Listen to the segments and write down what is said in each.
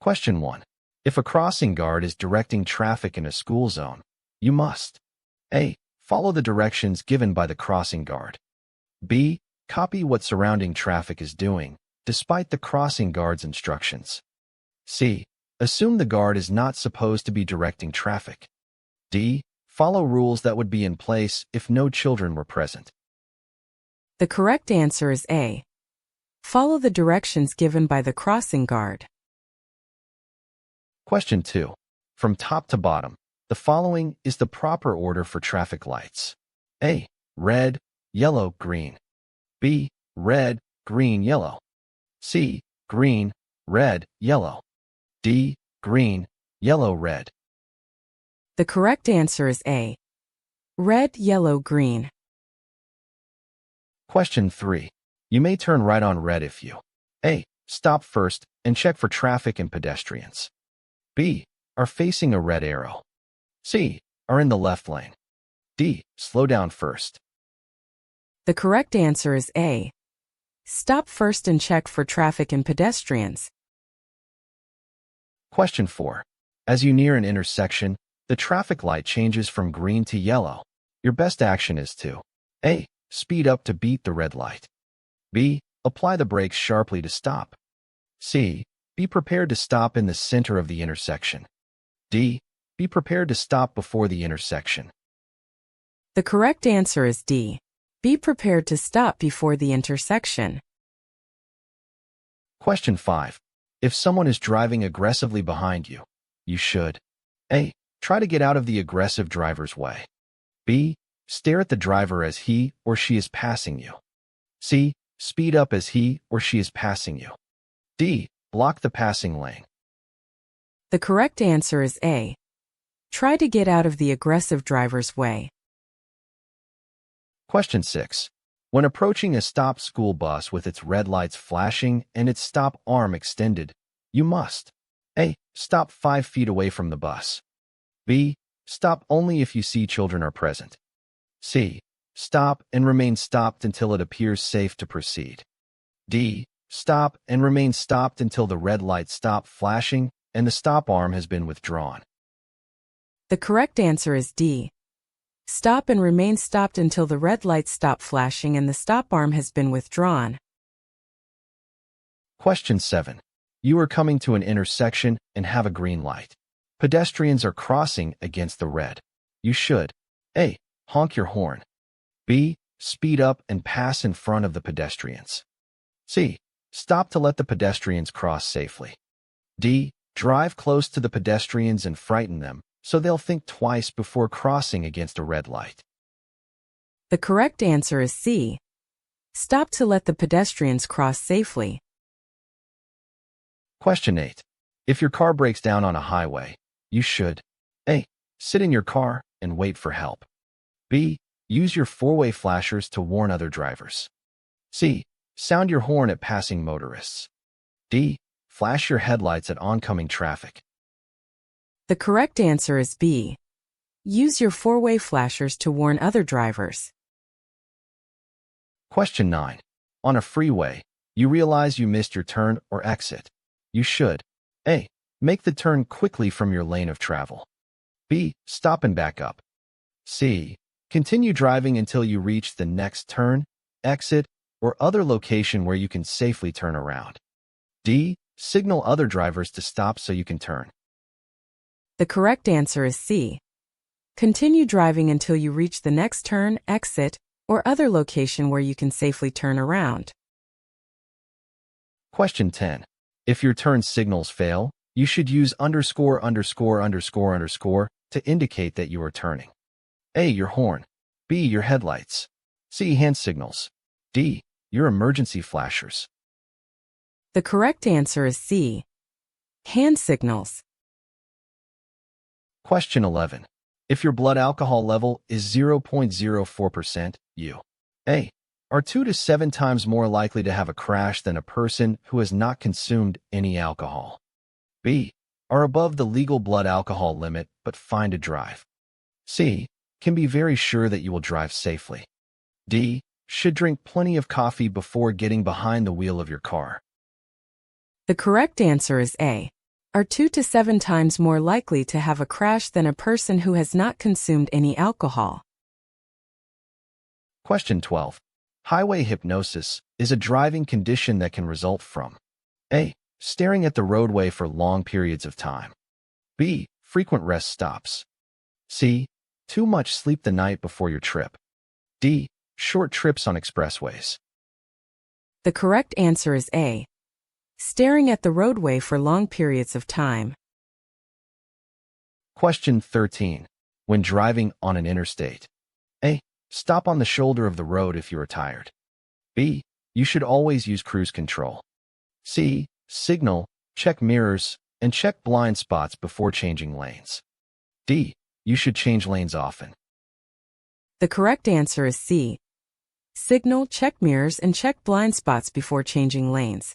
Question 1. If a crossing guard is directing traffic in a school zone, you must A. Follow the directions given by the crossing guard. B. Copy what surrounding traffic is doing, despite the crossing guard's instructions. C. Assume the guard is not supposed to be directing traffic. D. Follow rules that would be in place if no children were present. The correct answer is A. Follow the directions given by the crossing guard. Question 2. From top to bottom, the following is the proper order for traffic lights. A. Red, yellow, green. B. Red, green, yellow. C. Green, red, yellow. D. Green, yellow, red. The correct answer is A. Red, yellow, green. Question 3. You may turn right on red if you A. Stop first and check for traffic and pedestrians. B. Are facing a red arrow. C. Are in the left lane. D. Slow down first. The correct answer is A. Stop first and check for traffic and pedestrians. Question 4. As you near an intersection, the traffic light changes from green to yellow. Your best action is to A. Speed up to beat the red light. B. Apply the brakes sharply to stop. C. Be prepared to stop in the center of the intersection. D. Be prepared to stop before the intersection. The correct answer is D. Be prepared to stop before the intersection. Question 5. If someone is driving aggressively behind you, you should A. Try to get out of the aggressive driver's way. B. Stare at the driver as he or she is passing you. C. Speed up as he or she is passing you. D. Block the passing lane. The correct answer is A. Try to get out of the aggressive driver's way. Question 6. When approaching a stopped school bus with its red lights flashing and its stop arm extended, you must A. Stop 5 feet away from the bus. B. Stop only if you see children are present. C. Stop and remain stopped until it appears safe to proceed. D. Stop and remain stopped until the red light stops flashing and the stop arm has been withdrawn. The correct answer is D. Stop and remain stopped until the red lights stop flashing and the stop arm has been withdrawn. Question 7. You are coming to an intersection and have a green light. Pedestrians are crossing against the red. You should A. Honk your horn. B. Speed up and pass in front of the pedestrians. C. Stop to let the pedestrians cross safely. D. Drive close to the pedestrians and frighten them so they'll think twice before crossing against a red light. The correct answer is C. Stop to let the pedestrians cross safely. Question 8. If your car breaks down on a highway, you should A. Sit in your car and wait for help. B. Use your four-way flashers to warn other drivers. C. Sound your horn at passing motorists. D. Flash your headlights at oncoming traffic. The correct answer is B. Use your four-way flashers to warn other drivers. Question 9. On a freeway, you realize you missed your turn or exit. You should A. Make the turn quickly from your lane of travel. B. Stop and back up. C. Continue driving until you reach the next turn, exit, or other location where you can safely turn around. D. Signal other drivers to stop so you can turn. The correct answer is C. Continue driving until you reach the next turn, exit, or other location where you can safely turn around. Question 10. If your turn signals fail, you should use underscore to indicate that you are turning. A. Your horn. B. Your headlights. C. Hand signals. D. Your emergency flashers. The correct answer is C. Hand signals. Question 11. If your blood alcohol level is 0.04%, you A. Are 2 to 7 times more likely to have a crash than a person who has not consumed any alcohol. B. Are above the legal blood alcohol limit but fine to drive. C. Can be very sure that you will drive safely. D. Should drink plenty of coffee before getting behind the wheel of your car. The correct answer is A. are 2 to 7 times more likely to have a crash than a person who has not consumed any alcohol. Question 12. Highway hypnosis is a driving condition that can result from A. Staring at the roadway for long periods of time. B. Frequent rest stops. C. Too much sleep the night before your trip. D. Short trips on expressways. The correct answer is A. Staring at the roadway for long periods of time. Question 13. When driving on an interstate. A. Stop on the shoulder of the road if you are tired. B. You should always use cruise control. C. Signal, check mirrors, and check blind spots before changing lanes. D. You should change lanes often. The correct answer is C. Signal, check mirrors, and check blind spots before changing lanes.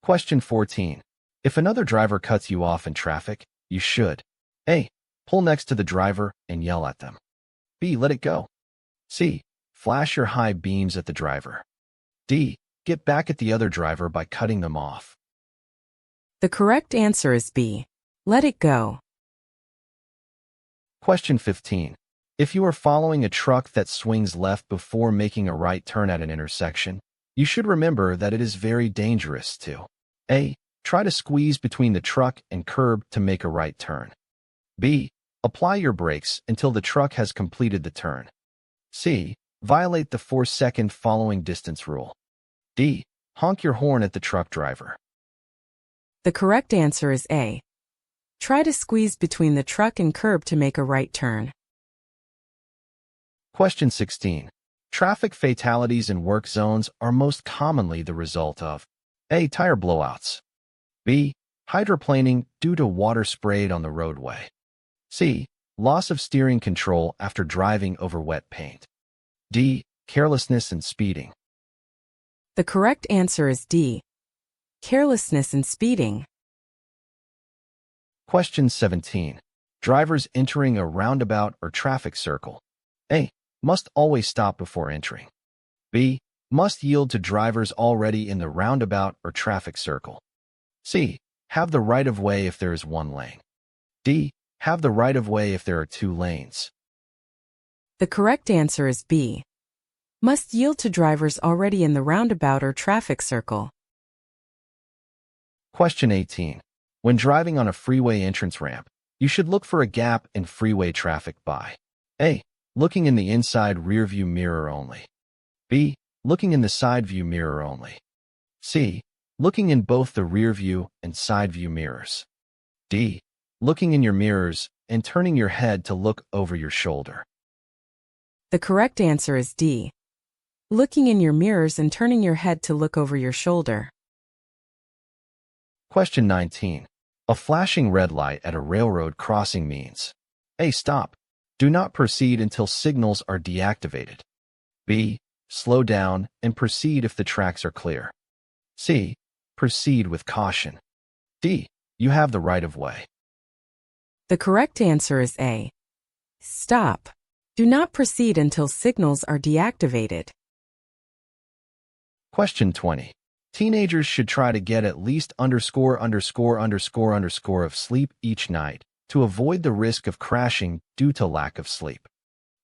Question 14. If another driver cuts you off in traffic, you should A. Pull next to the driver and yell at them. B. Let it go. C. Flash your high beams at the driver. D. Get back at the other driver by cutting them off. The correct answer is B. Let it go. Question 15. If you are following a truck that swings left before making a right turn at an intersection, you should remember that it is very dangerous to A. Try to squeeze between the truck and curb to make a right turn. B. Apply your brakes until the truck has completed the turn. C. Violate the 4-second following distance rule. D. Honk your horn at the truck driver. The correct answer is A. Try to squeeze between the truck and curb to make a right turn. Question 16. Traffic fatalities in work zones are most commonly the result of A. Tire blowouts. B. Hydroplaning due to water sprayed on the roadway. C. Loss of steering control after driving over wet paint. D. Carelessness and speeding. The correct answer is D. Carelessness and speeding. Question 17. Drivers entering a roundabout or traffic circle. A. Must always stop before entering. B. Must yield to drivers already in the roundabout or traffic circle. C. Have the right-of-way if there is one lane. D. Have the right-of-way if there are 2 lanes. The correct answer is B. Must yield to drivers already in the roundabout or traffic circle. Question 18. When driving on a freeway entrance ramp, you should look for a gap in freeway traffic by A. Looking in the inside rearview mirror only. B. Looking in the side view mirror only. C. Looking in both the rearview and side view mirrors. D. Looking in your mirrors and turning your head to look over your shoulder. The correct answer is D. Looking in your mirrors and turning your head to look over your shoulder. Question 19. A flashing red light at a railroad crossing means A. Stop. Do not proceed until signals are deactivated. B. Slow down and proceed if the tracks are clear. C. Proceed with caution. D. You have the right-of-way. The correct answer is A. Stop. Do not proceed until signals are deactivated. Question 20. Teenagers should try to get at least ___ of sleep each night to avoid the risk of crashing due to lack of sleep.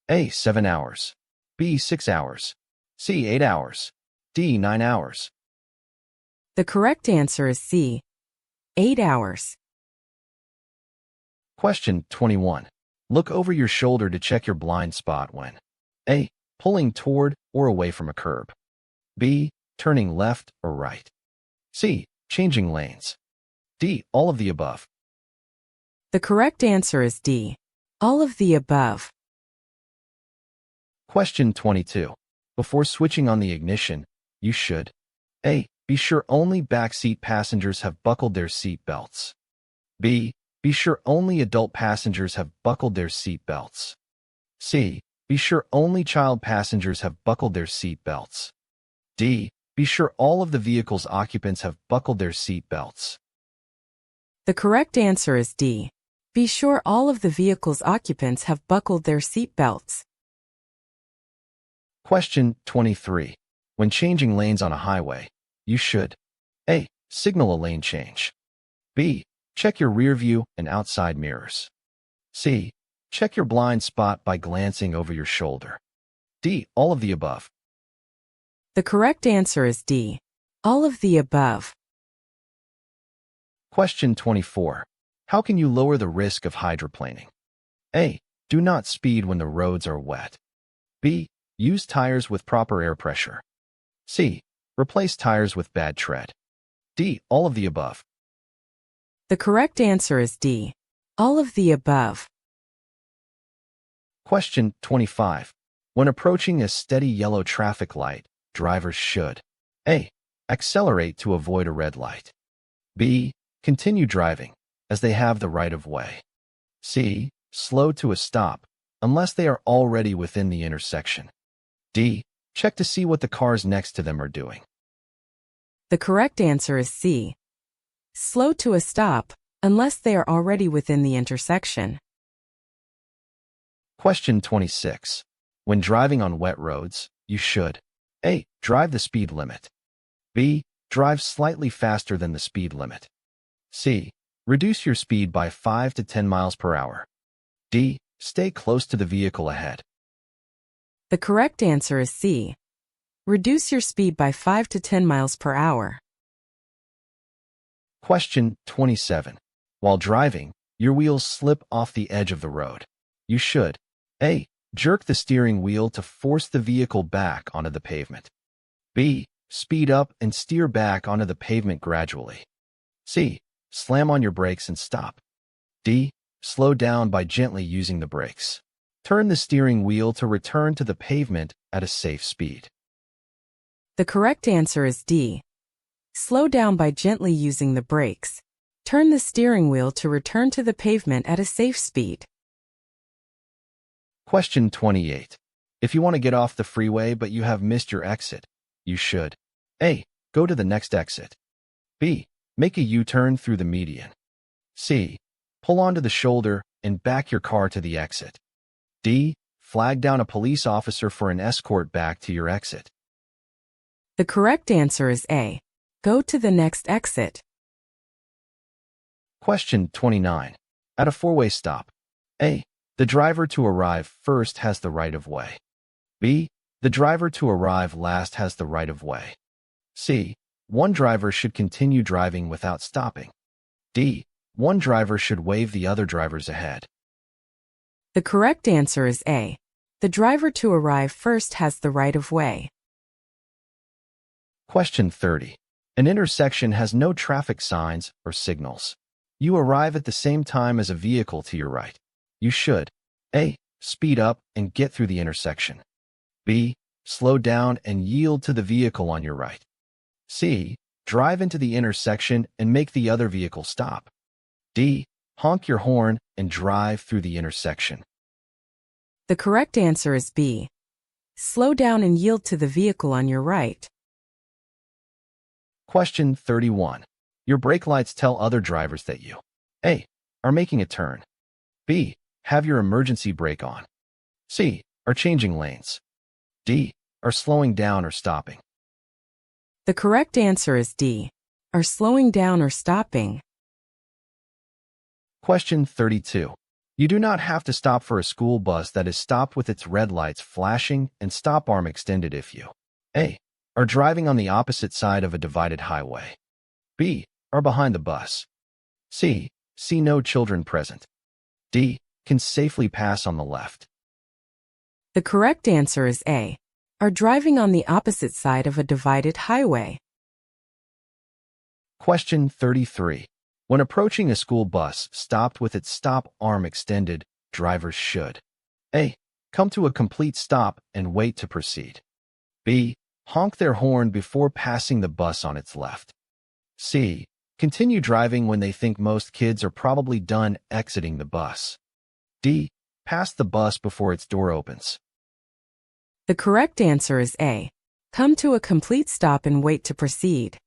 A. 7 hours. B. 6 hours. C. 8 hours. D. 9 hours. The correct answer is C. 8 hours. Question 21. Look over your shoulder to check your blind spot when A. Pulling toward or away from a curb. B. Turning left or right. C. Changing lanes. D. All of the above. The correct answer is D. All of the above. Question 22. Before switching on the ignition, you should A. Be sure only backseat passengers have buckled their seat belts. B. Be sure only adult passengers have buckled their seat belts. C. Be sure only child passengers have buckled their seat belts. D. Be sure all of the vehicle's occupants have buckled their seat belts. The correct answer is D. Be sure all of the vehicle's occupants have buckled their seat belts. Question 23. When changing lanes on a highway, you should A. Signal a lane change. B. Check your rear view and outside mirrors. C. Check your blind spot by glancing over your shoulder. D. All of the above. The correct answer is D. All of the above. Question 24. How can you lower the risk of hydroplaning? A. Do not speed when the roads are wet. B. Use tires with proper air pressure. C. Replace tires with bad tread. D. All of the above. The correct answer is D. All of the above. Question 25. When approaching a steady yellow traffic light, drivers should A. Accelerate to avoid a red light. B. Continue driving, as they have the right of way. C. Slow to a stop, unless they are already within the intersection. D. Check to see what the cars next to them are doing. The correct answer is C. Slow to a stop, unless they are already within the intersection. Question 26. When driving on wet roads, you should A. Drive the speed limit. B. Drive slightly faster than the speed limit. C. Reduce your speed by 5 to 10 miles per hour. D. Stay close to the vehicle ahead. The correct answer is C. Reduce your speed by 5 to 10 miles per hour. Question 27. While driving, your wheels slip off the edge of the road. You should A. Jerk the steering wheel to force the vehicle back onto the pavement. B. Speed up and steer back onto the pavement gradually. C. Slam on your brakes and stop. D. Slow down by gently using the brakes. Turn the steering wheel to return to the pavement at a safe speed. The correct answer is D. Slow down by gently using the brakes. Turn the steering wheel to return to the pavement at a safe speed. Question 28. If you want to get off the freeway but you have missed your exit, you should A. Go to the next exit. B. Make a U-turn through the median. C. Pull onto the shoulder and back your car to the exit. D. Flag down a police officer for an escort back to your exit. The correct answer is A. Go to the next exit. Question 29. At a four-way stop, A. The driver to arrive first has the right of way. B. The driver to arrive last has the right of way. C. One driver should continue driving without stopping. D. One driver should wave the other drivers ahead. The correct answer is A. The driver to arrive first has the right of way. Question 30. An intersection has no traffic signs or signals. You arrive at the same time as a vehicle to your right. You should A. Speed up and get through the intersection. B. Slow down and yield to the vehicle on your right. C. Drive into the intersection and make the other vehicle stop. D. Honk your horn and drive through the intersection. The correct answer is B. Slow down and yield to the vehicle on your right. Question 31. Your brake lights tell other drivers that you A. Are making a turn. B. Have your emergency brake on. C. Are changing lanes. D. Are slowing down or stopping. The correct answer is D. Are slowing down or stopping. Question 32. You do not have to stop for a school bus that is stopped with its red lights flashing and stop arm extended if you A. Are driving on the opposite side of a divided highway. B. Are behind the bus. C. See no children present. D. Can safely pass on the left. The correct answer is A. Are driving on the opposite side of a divided highway. Question 33. When approaching a school bus stopped with its stop arm extended, drivers should A. Come to a complete stop and wait to proceed. B. Honk their horn before passing the bus on its left. C. Continue driving when they think most kids are probably done exiting the bus. D. Pass the bus before its door opens. The correct answer is A. Come to a complete stop and wait to proceed.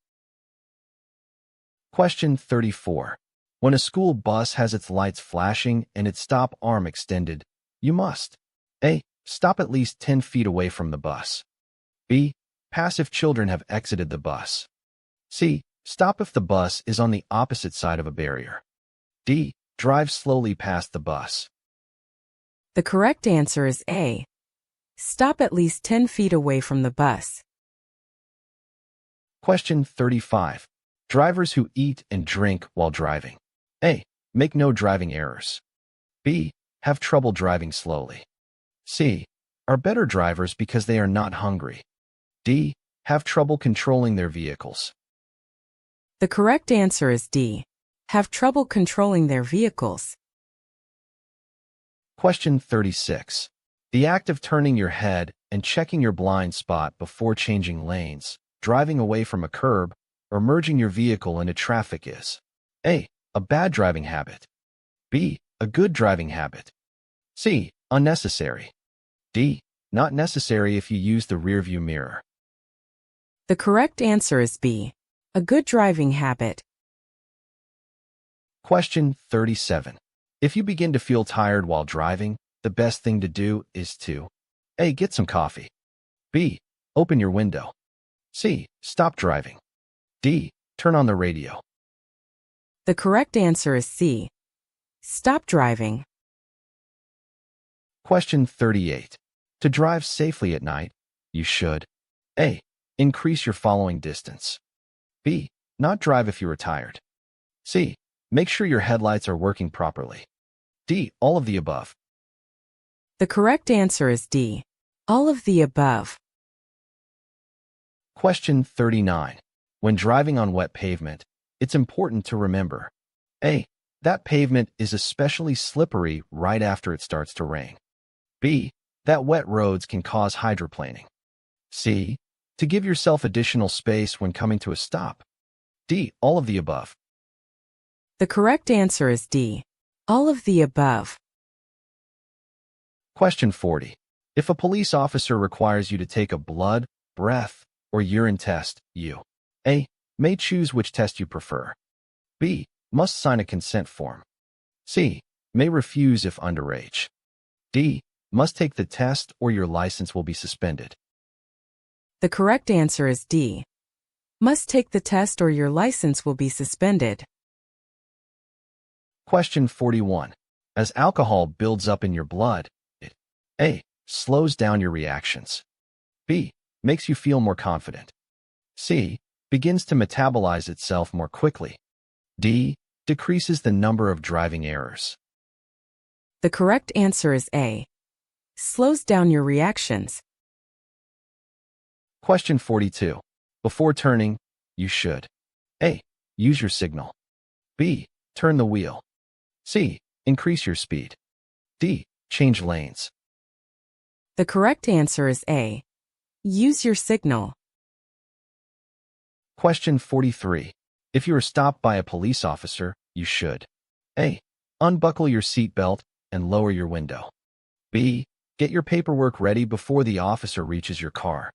Question 34. When a school bus has its lights flashing and its stop arm extended, you must A. Stop at least 10 feet away from the bus. B. Pass if children have exited the bus. C. Stop if the bus is on the opposite side of a barrier. D. Drive slowly past the bus. The correct answer is A. Stop at least 10 feet away from the bus. Question 35. Drivers who eat and drink while driving. A. Make no driving errors. B. Have trouble driving slowly. C. Are better drivers because they are not hungry. D. Have trouble controlling their vehicles. The correct answer is D. Have trouble controlling their vehicles. Question 36. The act of turning your head and checking your blind spot before changing lanes, driving away from a curb, or merging your vehicle into traffic is A. A bad driving habit. B. A good driving habit. C. Unnecessary. D. Not necessary if you use the rearview mirror. The correct answer is B. A good driving habit. Question 37. If you begin to feel tired while driving, the best thing to do is to A. Get some coffee. B. Open your window. C. Stop driving. D. Turn on the radio. The correct answer is C. Stop driving. Question 38. To drive safely at night, you should A. Increase your following distance. B. Not drive if you are tired. C. Make sure your headlights are working properly. D. All of the above. The correct answer is D. All of the above. Question 39. When driving on wet pavement, it's important to remember A. That pavement is especially slippery right after it starts to rain. B. That wet roads can cause hydroplaning. C. To give yourself additional space when coming to a stop. D. All of the above. The correct answer is D. All of the above. Question 40. If a police officer requires you to take a blood, breath, or urine test, you A. May choose which test you prefer. B. Must sign a consent form. C. May refuse if underage. D. Must take the test or your license will be suspended. The correct answer is D. Must take the test or your license will be suspended. Question 41. As alcohol builds up in your blood, it A. Slows down your reactions. B. Makes you feel more confident. C. Begins to metabolize itself more quickly. D. Decreases the number of driving errors. The correct answer is A. Slows down your reactions. Question 42. Before turning, you should A. Use your signal. B. Turn the wheel. C. Increase your speed. D. Change lanes. The correct answer is A. Use your signal. Question 43. If you are stopped by a police officer, you should A. Unbuckle your seatbelt and lower your window. B. Get your paperwork ready before the officer reaches your car.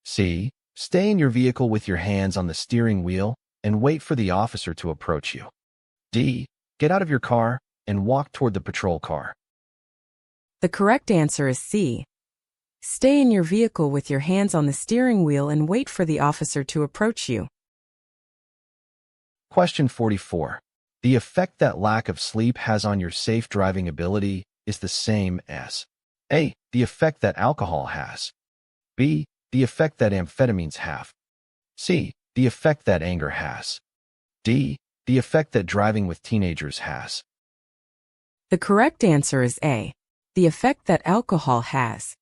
C. Stay in your vehicle with your hands on the steering wheel and wait for the officer to approach you. D. Get out of your car and walk toward the patrol car. The correct answer is C. Stay in your vehicle with your hands on the steering wheel and wait for the officer to approach you. Question 44. The effect that lack of sleep has on your safe driving ability is the same as A. The effect that alcohol has. B. The effect that amphetamines have. C. The effect that anger has. D. The effect that driving with teenagers has. The correct answer is A. The effect that alcohol has.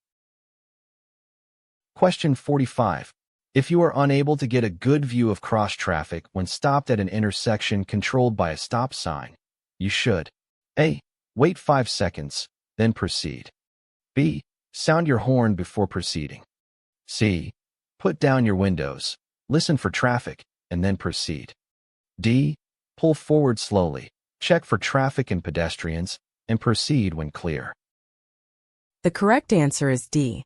Question 45. If you are unable to get a good view of cross traffic when stopped at an intersection controlled by a stop sign, you should A. Wait 5 seconds, then proceed. B. Sound your horn before proceeding. C. Put down your windows, listen for traffic, and then proceed. D. Pull forward slowly, check for traffic and pedestrians, and proceed when clear. The correct answer is D.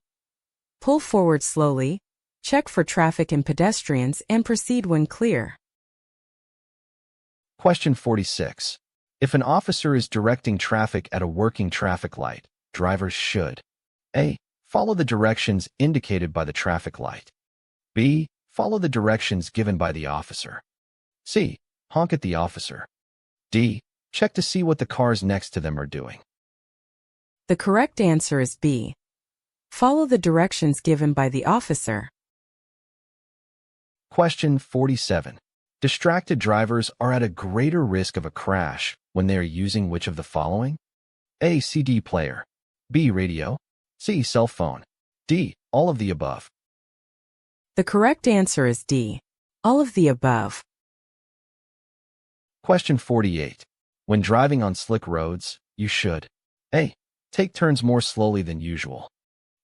Pull forward slowly, check for traffic and pedestrians, and proceed when clear. Question 46. If an officer is directing traffic at a working traffic light, drivers should A. Follow the directions indicated by the traffic light. B. Follow the directions given by the officer. C. Honk at the officer. D. Check to see what the cars next to them are doing. The correct answer is B. Follow the directions given by the officer. Question 47. Distracted drivers are at a greater risk of a crash when they are using which of the following? A. CD player. B. Radio. C. Cell phone. D. All of the above. The correct answer is D. All of the above. Question 48. When driving on slick roads, you should A. Take turns more slowly than usual.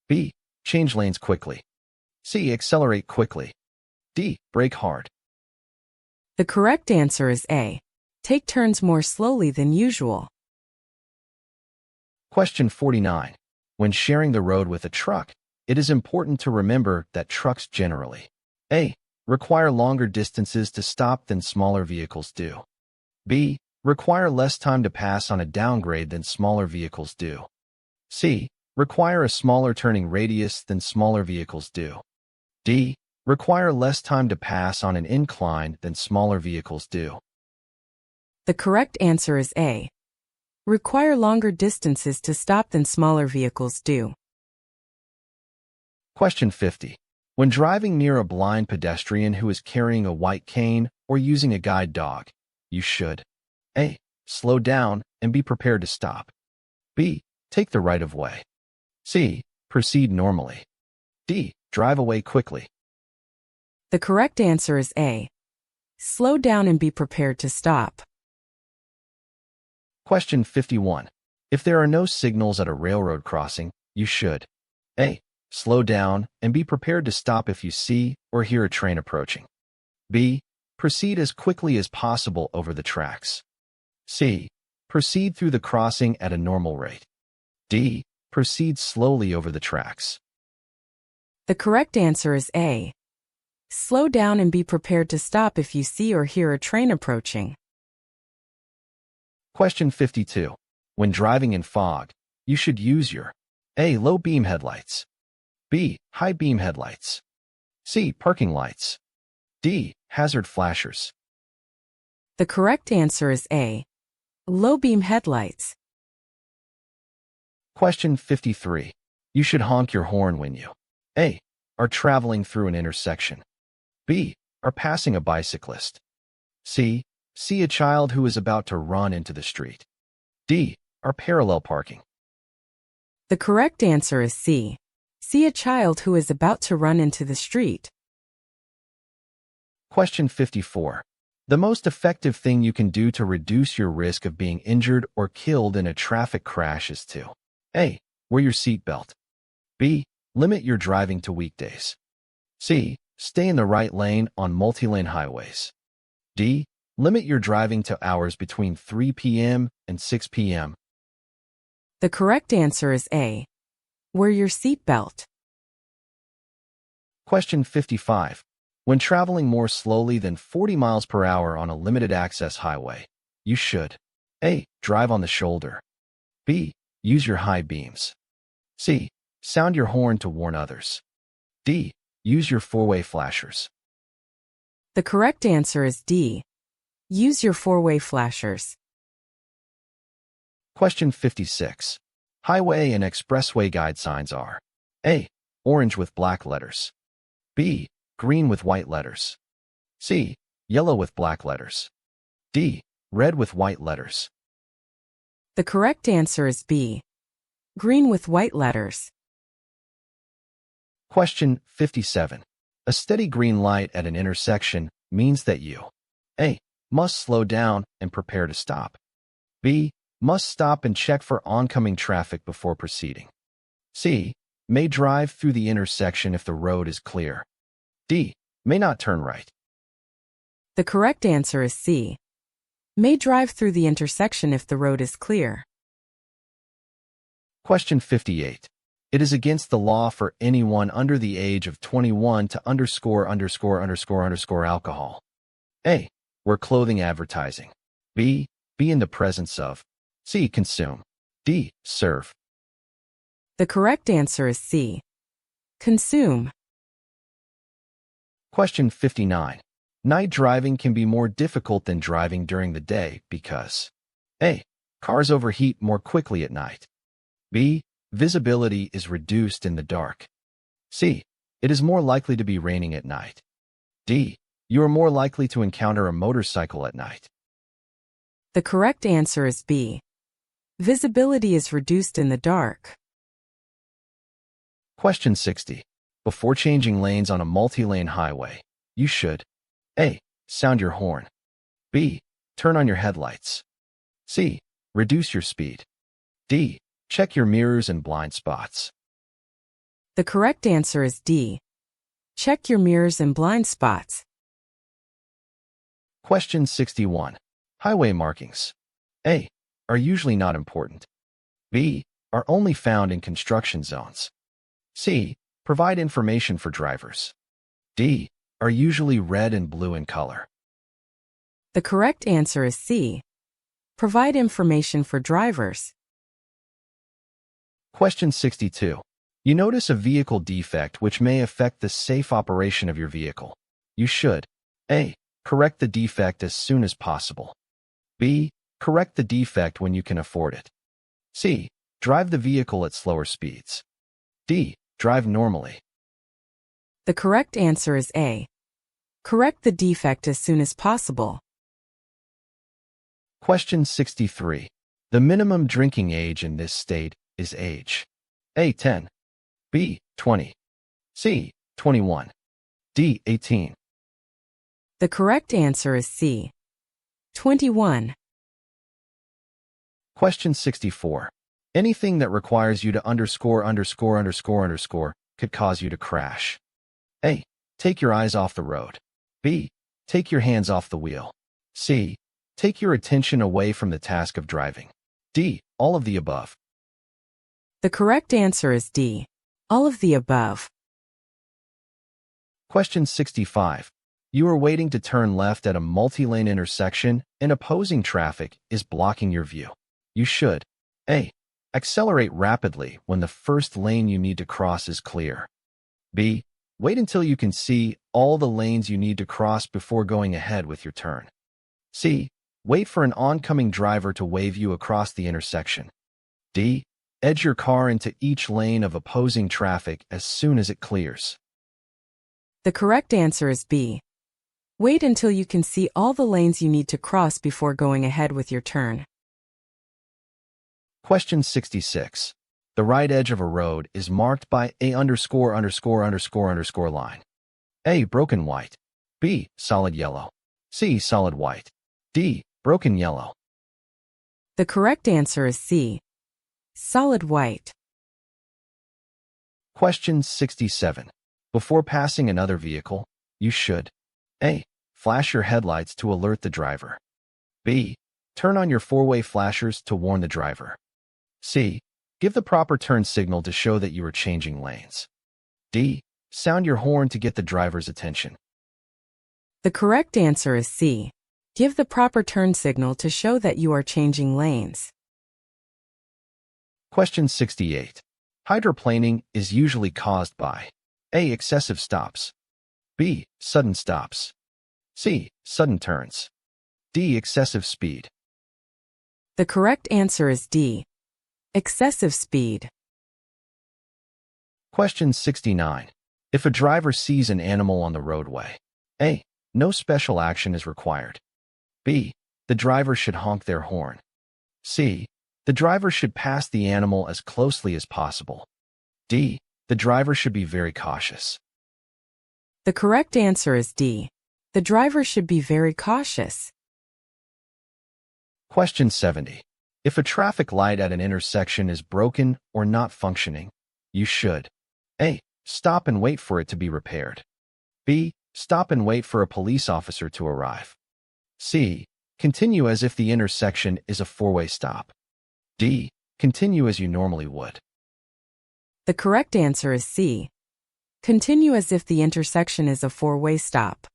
B. Change lanes quickly. C. Accelerate quickly. D. Brake hard. The correct answer is A. Take turns more slowly than usual. Question 49. When sharing the road with a truck, it is important to remember that trucks generally A. Require longer distances to stop than smaller vehicles do. B. Require less time to pass on a downgrade than smaller vehicles do. C. Require a smaller turning radius than smaller vehicles do. D. Require less time to pass on an incline than smaller vehicles do. The correct answer is A. Require longer distances to stop than smaller vehicles do. Question 50. When driving near a blind pedestrian who is carrying a white cane or using a guide dog, you should A. Slow down and be prepared to stop. B. Take the right of way. C. Proceed normally. D. Drive away quickly. The correct answer is A. Slow down and be prepared to stop. Question 51. If there are no signals at a railroad crossing, you should A. Slow down and be prepared to stop if you see or hear a train approaching. B. Proceed as quickly as possible over the tracks. C. Proceed through the crossing at a normal rate. D. Proceed slowly over the tracks. The correct answer is A. Slow down and be prepared to stop if you see or hear a train approaching. Question 52. When driving in fog, you should use your A. Low beam headlights. B. High beam headlights. C. Parking lights. D. Hazard flashers. The correct answer is A. Low beam headlights. Question 53. You should honk your horn when you A. Are traveling through an intersection. B. Are passing a bicyclist. C. See a child who is about to run into the street. D. Are parallel parking. The correct answer is C. See a child who is about to run into the street. Question 54. The most effective thing you can do to reduce your risk of being injured or killed in a traffic crash is to A. Wear your seatbelt. B. Limit your driving to weekdays. C. Stay in the right lane on multi-lane highways. D. Limit your driving to hours between 3 p.m. and 6 p.m. The correct answer is A. Wear your seatbelt. Question 55. When traveling more slowly than 40 miles per hour on a limited access highway, you should A. Drive on the shoulder. B. Use your high beams. C. Sound your horn to warn others. D. Use your four-way flashers. The correct answer is D. Use your four-way flashers. Question 56. Highway and expressway guide signs are A. Orange with black letters. B. Green with white letters. C. Yellow with black letters. D. Red with white letters. The correct answer is B. Green with white letters. Question 57. A steady green light at an intersection means that you A. Must slow down and prepare to stop. B. Must stop and check for oncoming traffic before proceeding. C. May drive through the intersection if the road is clear. D. May not turn right. The correct answer is C. May drive through the intersection if the road is clear. Question 58. It is against the law for anyone under the age of 21 to underscore alcohol. A. Wear clothing advertising. B. Be in the presence of. C. Consume. D. Serve. The correct answer is C. Consume. Question 59. Night driving can be more difficult than driving during the day because A. Cars overheat more quickly at night. B. Visibility is reduced in the dark. C. It is more likely to be raining at night. D. You are more likely to encounter a motorcycle at night. The correct answer is B. Visibility is reduced in the dark. Question 60. Before changing lanes on a multi-lane highway, you should A. Sound your horn. B. Turn on your headlights. C. Reduce your speed. D. Check your mirrors and blind spots. The correct answer is D. Check your mirrors and blind spots. Question 61. Highway markings. A. Are usually not important. B. Are only found in construction zones. C. Provide information for drivers. D. Are usually red and blue in color. The correct answer is C. Provide information for drivers. Question 62. You notice a vehicle defect which may affect the safe operation of your vehicle. You should A. Correct the defect as soon as possible. B. Correct the defect when you can afford it. C. Drive the vehicle at slower speeds. D. Drive normally. The correct answer is A. Correct the defect as soon as possible. Question 63. The minimum drinking age in this state is age A. 10. B. 20. C. 21. D. 18. The correct answer is C. 21. Question 64. Anything that requires you to underscore could cause you to crash. A. Take your eyes off the road. B. Take your hands off the wheel. C. Take your attention away from the task of driving. D. All of the above. The correct answer is D. All of the above. Question 65. You are waiting to turn left at a multi-lane intersection and opposing traffic is blocking your view. You should A. Accelerate rapidly when the first lane you need to cross is clear. B. Wait until you can see all the lanes you need to cross before going ahead with your turn. C. Wait for an oncoming driver to wave you across the intersection. D. Edge your car into each lane of opposing traffic as soon as it clears. The correct answer is B. Wait until you can see all the lanes you need to cross before going ahead with your turn. Question 66. The right edge of a road is marked by a ____ line. A. Broken white. B. Solid yellow. C. Solid white. D. Broken yellow. The correct answer is C. Solid white. Question 67. Before passing another vehicle, you should A. Flash your headlights to alert the driver. B. Turn on your four-way flashers to warn the driver. C. Give the proper turn signal to show that you are changing lanes. D. Sound your horn to get the driver's attention. The correct answer is C. Give the proper turn signal to show that you are changing lanes. Question 68. Hydroplaning is usually caused by A. Excessive stops. B. Sudden stops. C. Sudden turns. D. Excessive speed. The correct answer is D. Excessive speed. Question 69. If a driver sees an animal on the roadway, A. No special action is required. B. The driver should honk their horn. C. The driver should pass the animal as closely as possible. D. The driver should be very cautious. The correct answer is D. The driver should be very cautious. Question 70. If a traffic light at an intersection is broken or not functioning, you should A. Stop and wait for it to be repaired. B. Stop and wait for a police officer to arrive. C. Continue as if the intersection is a four-way stop. D. Continue as you normally would. The correct answer is C. Continue as if the intersection is a four-way stop.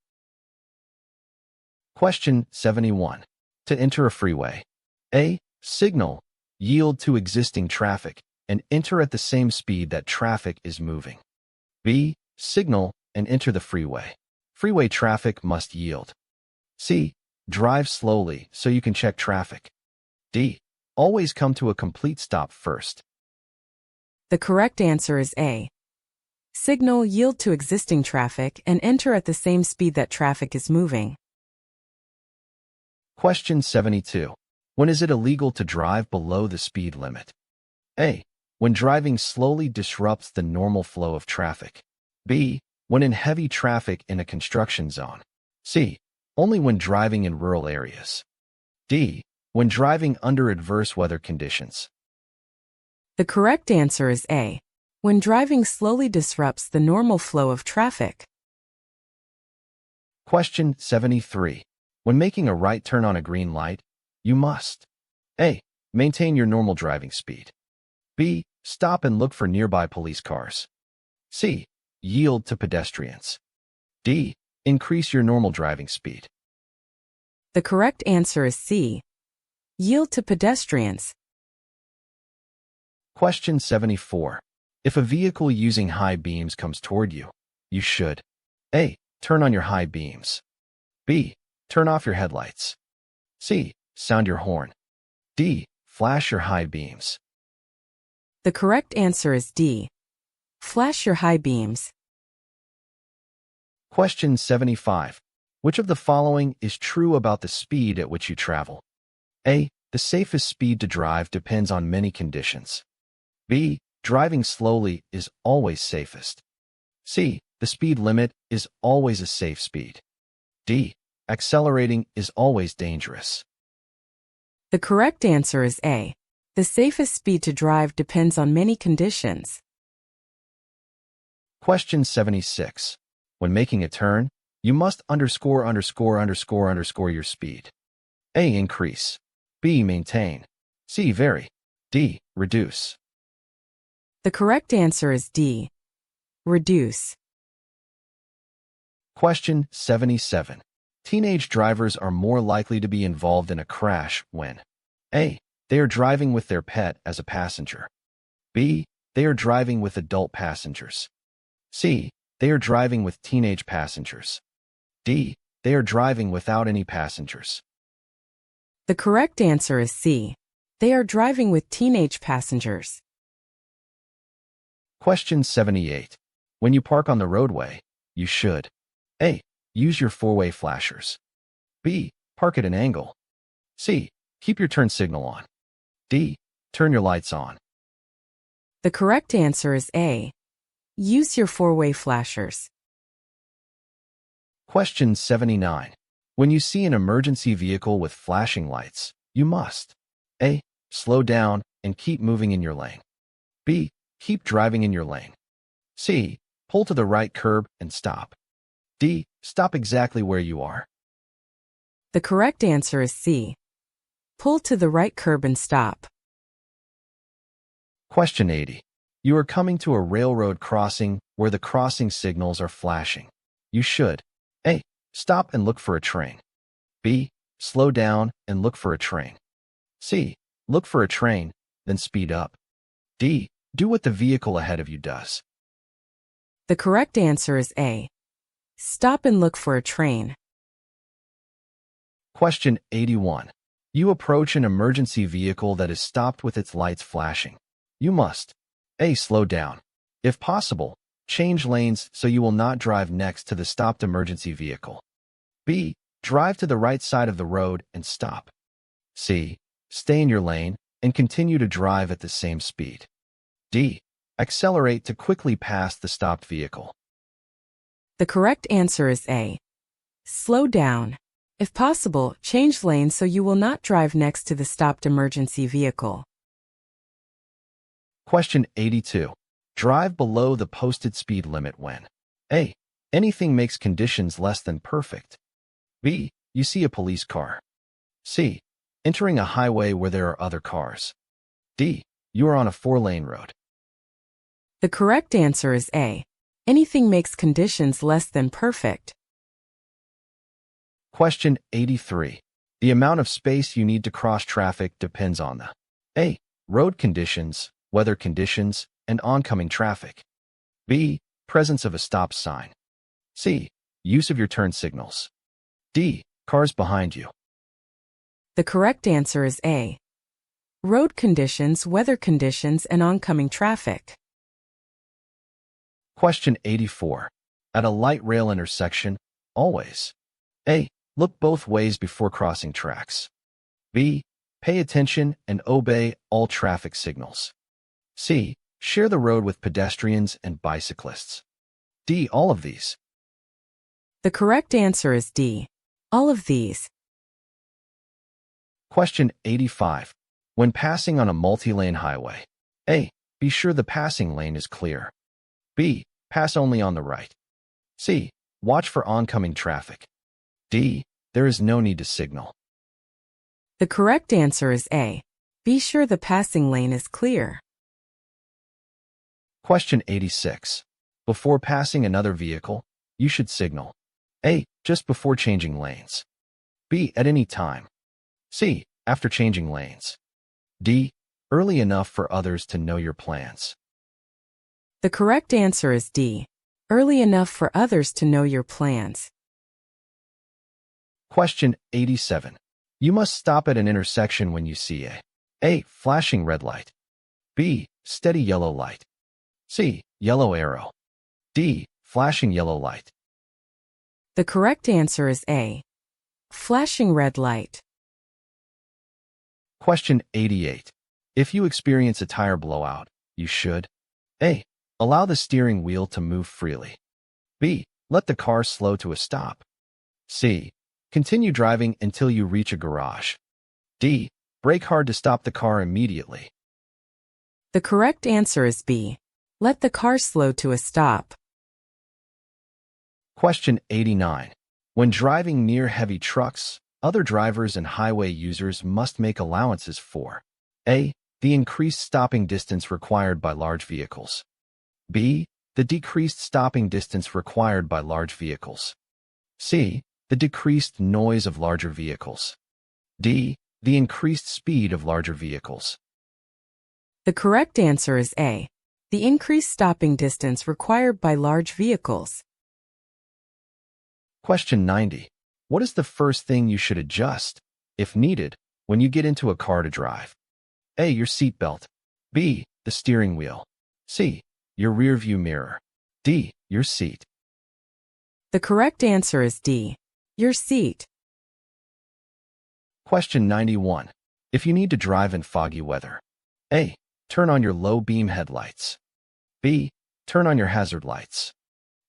Question 71. To enter a freeway, A. Signal, yield to existing traffic, and enter at the same speed that traffic is moving. B. Signal and enter the freeway. Freeway traffic must yield. C. Drive slowly so you can check traffic. D. Always come to a complete stop first. The correct answer is A. Signal yield to existing traffic and enter at the same speed that traffic is moving. Question 72. When is it illegal to drive below the speed limit? A. When driving slowly disrupts the normal flow of traffic. B. When in heavy traffic in a construction zone. C. Only when driving in rural areas. D. When driving under adverse weather conditions. The correct answer is A. When driving slowly disrupts the normal flow of traffic. Question 73. When making a right turn on a green light, you must A. Maintain your normal driving speed. B. Stop and look for nearby police cars. C. Yield to pedestrians. D. Increase your normal driving speed. The correct answer is C. Yield to pedestrians. Question 74. If a vehicle using high beams comes toward you, you should A. Turn on your high beams. B. Turn off your headlights. C. Sound your horn. D. Flash your high beams. The correct answer is D. Flash your high beams. Question 75. Which of the following is true about the speed at which you travel? A. The safest speed to drive depends on many conditions. B. Driving slowly is always safest. C. The speed limit is always a safe speed. D. Accelerating is always dangerous. The correct answer is A. The safest speed to drive depends on many conditions. Question 76. When making a turn, you must underscore your speed. A. Increase. B. Maintain. C. Vary. D. Reduce. The correct answer is D. Reduce. Question 77. Teenage drivers are more likely to be involved in a crash when A. They are driving with their pet as a passenger. B. They are driving with adult passengers. C. They are driving with teenage passengers. D. They are driving without any passengers. The correct answer is C. They are driving with teenage passengers. Question 78. When you park on the roadway, you should A. Use your four-way flashers. B. Park at an angle. C. Keep your turn signal on. D. Turn your lights on. The correct answer is A. Use your four-way flashers. Question 79. When you see an emergency vehicle with flashing lights, you must A. Slow down and keep moving in your lane. B. Keep driving in your lane. C. Pull to the right curb and stop. D. Stop exactly where you are. The correct answer is C. Pull to the right curb and stop. Question 80. You are coming to a railroad crossing where the crossing signals are flashing. You should A. Stop and look for a train. B. Slow down and look for a train. C. Look for a train, then speed up. D. Do what the vehicle ahead of you does. The correct answer is A. Stop and look for a train. Question 81. You approach an emergency vehicle that is stopped with its lights flashing. You must A. Slow down. If possible, change lanes so you will not drive next to the stopped emergency vehicle. B. Drive to the right side of the road and stop. C. Stay in your lane and continue to drive at the same speed. D. Accelerate to quickly pass the stopped vehicle. The correct answer is A. Slow down. If possible, change lanes so you will not drive next to the stopped emergency vehicle. Question 82. Drive below the posted speed limit when A. Anything makes conditions less than perfect. B. You see a police car. C. Entering a highway where there are other cars. D. You are on a 4-lane road. The correct answer is A. Anything makes conditions less than perfect. Question 83. The amount of space you need to cross traffic depends on the A. Road conditions, weather conditions, and oncoming traffic. B. Presence of a stop sign. C. use of your turn signals. D. Cars behind you. The correct answer is A. Road conditions, weather conditions, and oncoming traffic. Question 84. At a light rail intersection, always. A. Look both ways before crossing tracks. B. Pay attention and obey all traffic signals. C. Share the road with pedestrians and bicyclists. D. All of these. The correct answer is D. All of these. Question 85. When passing on a multi-lane highway, A. Be sure the passing lane is clear. B. Pass only on the right. C. Watch for oncoming traffic. D. There is no need to signal. The correct answer is A. Be sure the passing lane is clear. Question 86. Before passing another vehicle, you should signal. A. Just before changing lanes. B. At any time. C. After changing lanes. D. Early enough for others to know your plans. The correct answer is D. Early enough for others to know your plans. Question 87. You must stop at an intersection when you see A. Flashing red light. B. Steady yellow light. C. Yellow arrow. D. Flashing yellow light. The correct answer is A. Flashing red light. Question 88. If you experience a tire blowout, you should A. Allow the steering wheel to move freely. B. Let the car slow to a stop. C. Continue driving until you reach a garage. D. Brake hard to stop the car immediately. The correct answer is B. Let the car slow to a stop. Question 89. When driving near heavy trucks, other drivers and highway users must make allowances for A. The increased stopping distance required by large vehicles. B. The decreased stopping distance required by large vehicles. C. The decreased noise of larger vehicles. D. The increased speed of larger vehicles. The correct answer is A. The increased stopping distance required by large vehicles. Question 90. What is the first thing you should adjust, if needed, when you get into a car to drive? A. Your seatbelt. B. The steering wheel. C. Your rear view mirror. D. Your seat. The correct answer is D. Your seat. Question 91. If you need to drive in foggy weather, A. Turn on your low beam headlights. B. Turn on your hazard lights.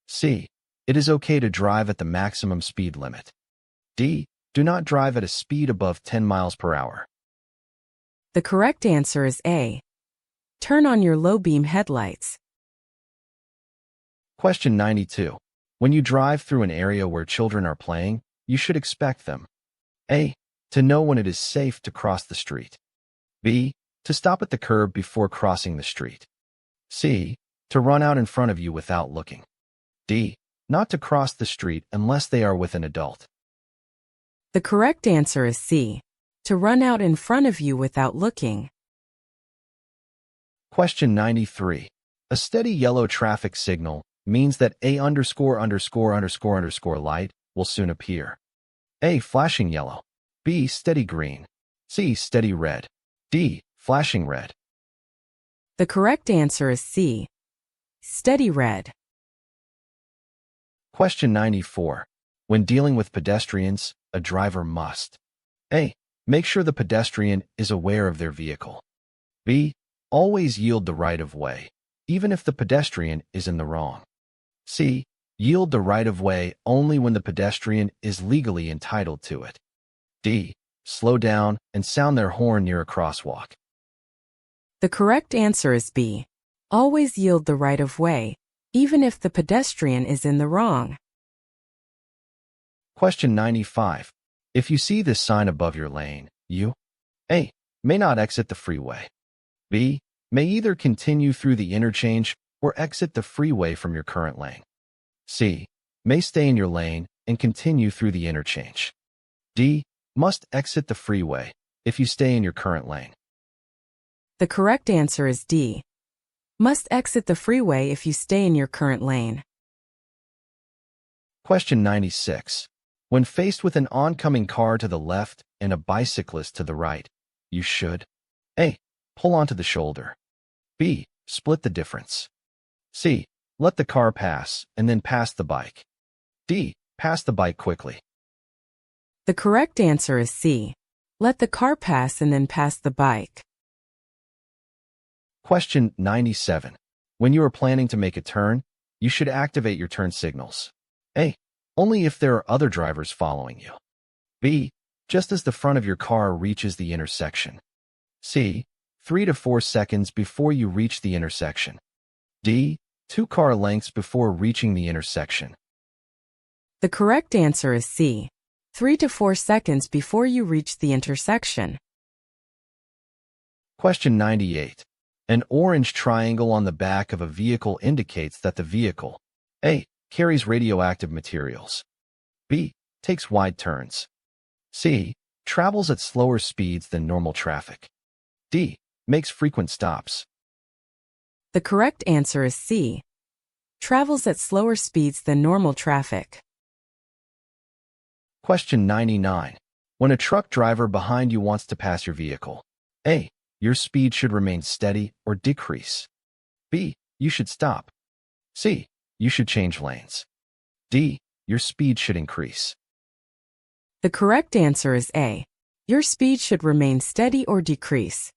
C. It is okay to drive at the maximum speed limit. D. Do not drive at a speed above 10 miles per hour. The correct answer is A. Turn on your low beam headlights. Question 92. When you drive through an area where children are playing, you should expect them. A. To know when it is safe to cross the street. B. To stop at the curb before crossing the street. C. To run out in front of you without looking. D. Not to cross the street unless they are with an adult. The correct answer is C. To run out in front of you without looking. Question 93. A steady yellow traffic signal means that A ____ light will soon appear. A. Flashing yellow. B. Steady green. C. Steady red. D. Flashing red. The correct answer is C. Steady red. Question 94. When dealing with pedestrians, a driver must A. Make sure the pedestrian is aware of their vehicle. B. Always yield the right-of-way, even if the pedestrian is in the wrong. C. Yield the right-of-way only when the pedestrian is legally entitled to it. D. Slow down and sound their horn near a crosswalk. The correct answer is B. Always yield the right-of-way, even if the pedestrian is in the wrong. Question 95. If you see this sign above your lane, you A. May not exit the freeway. B. May either continue through the interchange or exit the freeway from your current lane. C. May stay in your lane and continue through the interchange. D. Must exit the freeway if you stay in your current lane. The correct answer is D. Must exit the freeway if you stay in your current lane. Question 96. When faced with an oncoming car to the left and a bicyclist to the right, you should A. Pull onto the shoulder. B. Split the difference. C. Let the car pass and then pass the bike. D. Pass the bike quickly. The correct answer is C. Let the car pass and then pass the bike. Question 97. When you are planning to make a turn, you should activate your turn signals. A. Only if there are other drivers following you. B. Just as the front of your car reaches the intersection. C. 3 to 4 seconds before you reach the intersection. D. 2 car lengths before reaching the intersection. The correct answer is C. 3 to 4 seconds before you reach the intersection. Question 98. An orange triangle on the back of a vehicle indicates that the vehicle A. Carries radioactive materials. B. Takes wide turns. C. Travels at slower speeds than normal traffic. D. Makes frequent stops. The correct answer is C. Travels at slower speeds than normal traffic. Question 99. When a truck driver behind you wants to pass your vehicle, A. Your speed should remain steady or decrease. B. You should stop. C. You should change lanes. D. Your speed should increase. The correct answer is A. Your speed should remain steady or decrease.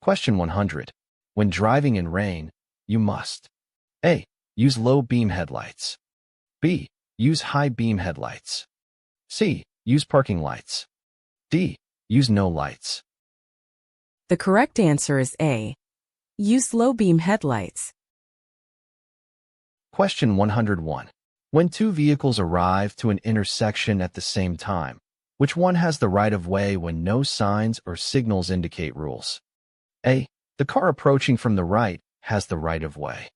Question 100. When driving in rain, you must A. Use low beam headlights. B. Use high beam headlights. C. Use parking lights. D. Use no lights. The correct answer is A. Use low beam headlights. Question 101. When 2 vehicles arrive to an intersection at the same time, which one has the right of way when no signs or signals indicate rules? A. The car approaching from the right has the right of way.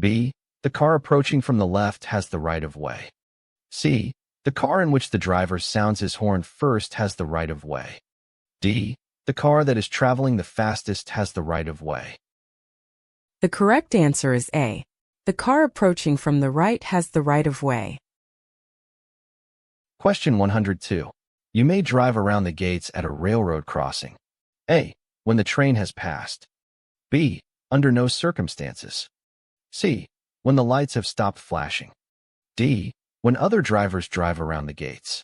B. The car approaching from the left has the right of way. C. The car in which the driver sounds his horn first has the right of way. D. The car that is traveling the fastest has the right of way. The correct answer is A. The car approaching from the right has the right of way. Question 102. You may drive around the gates at a railroad crossing. A. When the train has passed. B. Under no circumstances. C. When the lights have stopped flashing. D. When other drivers drive around the gates.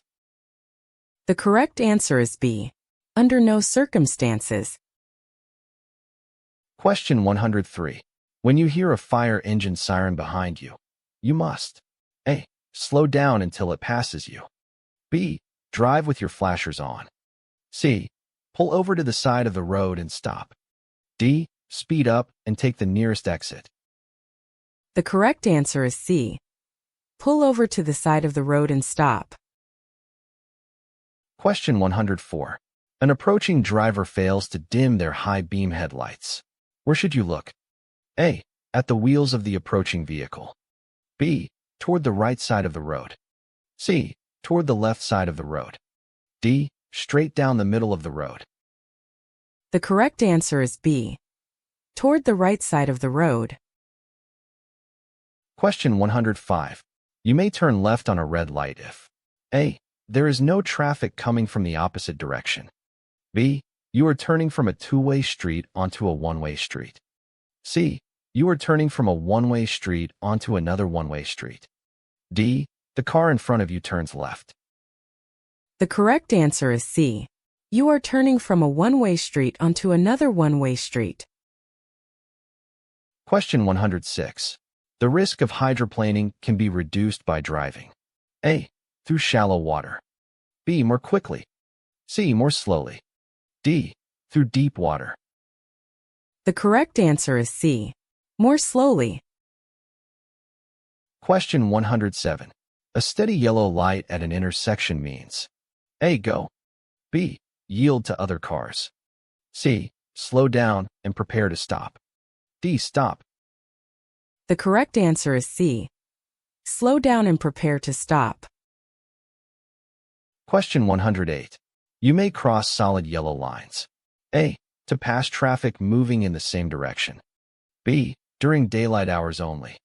The correct answer is B. Under no circumstances. Question 103. When you hear a fire engine siren behind you, you must A. Slow down until it passes you. B. Drive with your flashers on. C. Pull over to the side of the road and stop. D. Speed up and take the nearest exit. The correct answer is C. Pull over to the side of the road and stop. Question 104. An approaching driver fails to dim their high beam headlights. Where should you look? A. At the wheels of the approaching vehicle. B. Toward the right side of the road. C. Toward the left side of the road. D. Straight down the middle of the road. The correct answer is B. Toward the right side of the road. Question 105. You may turn left on a red light if A. There is no traffic coming from the opposite direction. B. You are turning from a two-way street onto a one-way street. C. You are turning from a one-way street onto another one-way street. D. The car in front of you turns left. The correct answer is C. You are turning from a one-way street onto another one-way street. Question 106. The risk of hydroplaning can be reduced by driving A. Through shallow water. B. More quickly. C. More slowly. D. Through deep water. The correct answer is C. More slowly. Question 107. A steady yellow light at an intersection means A. Go. B. Yield to other cars. C. Slow down and prepare to stop. D. Stop. The correct answer is C. Slow down and prepare to stop. Question 108. You may cross solid yellow lines. A. To pass traffic moving in the same direction. B. During daylight hours only.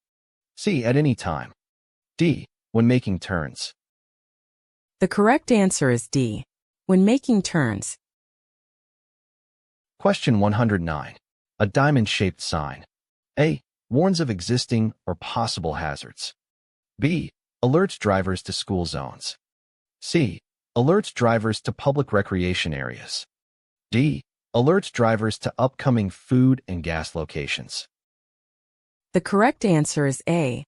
C. At any time. D. When making turns. The correct answer is D. When making turns. Question 109. A diamond-shaped sign. A. Warns of existing or possible hazards. B. Alerts drivers to school zones. C. Alerts drivers to public recreation areas. D. Alerts drivers to upcoming food and gas locations. The correct answer is A.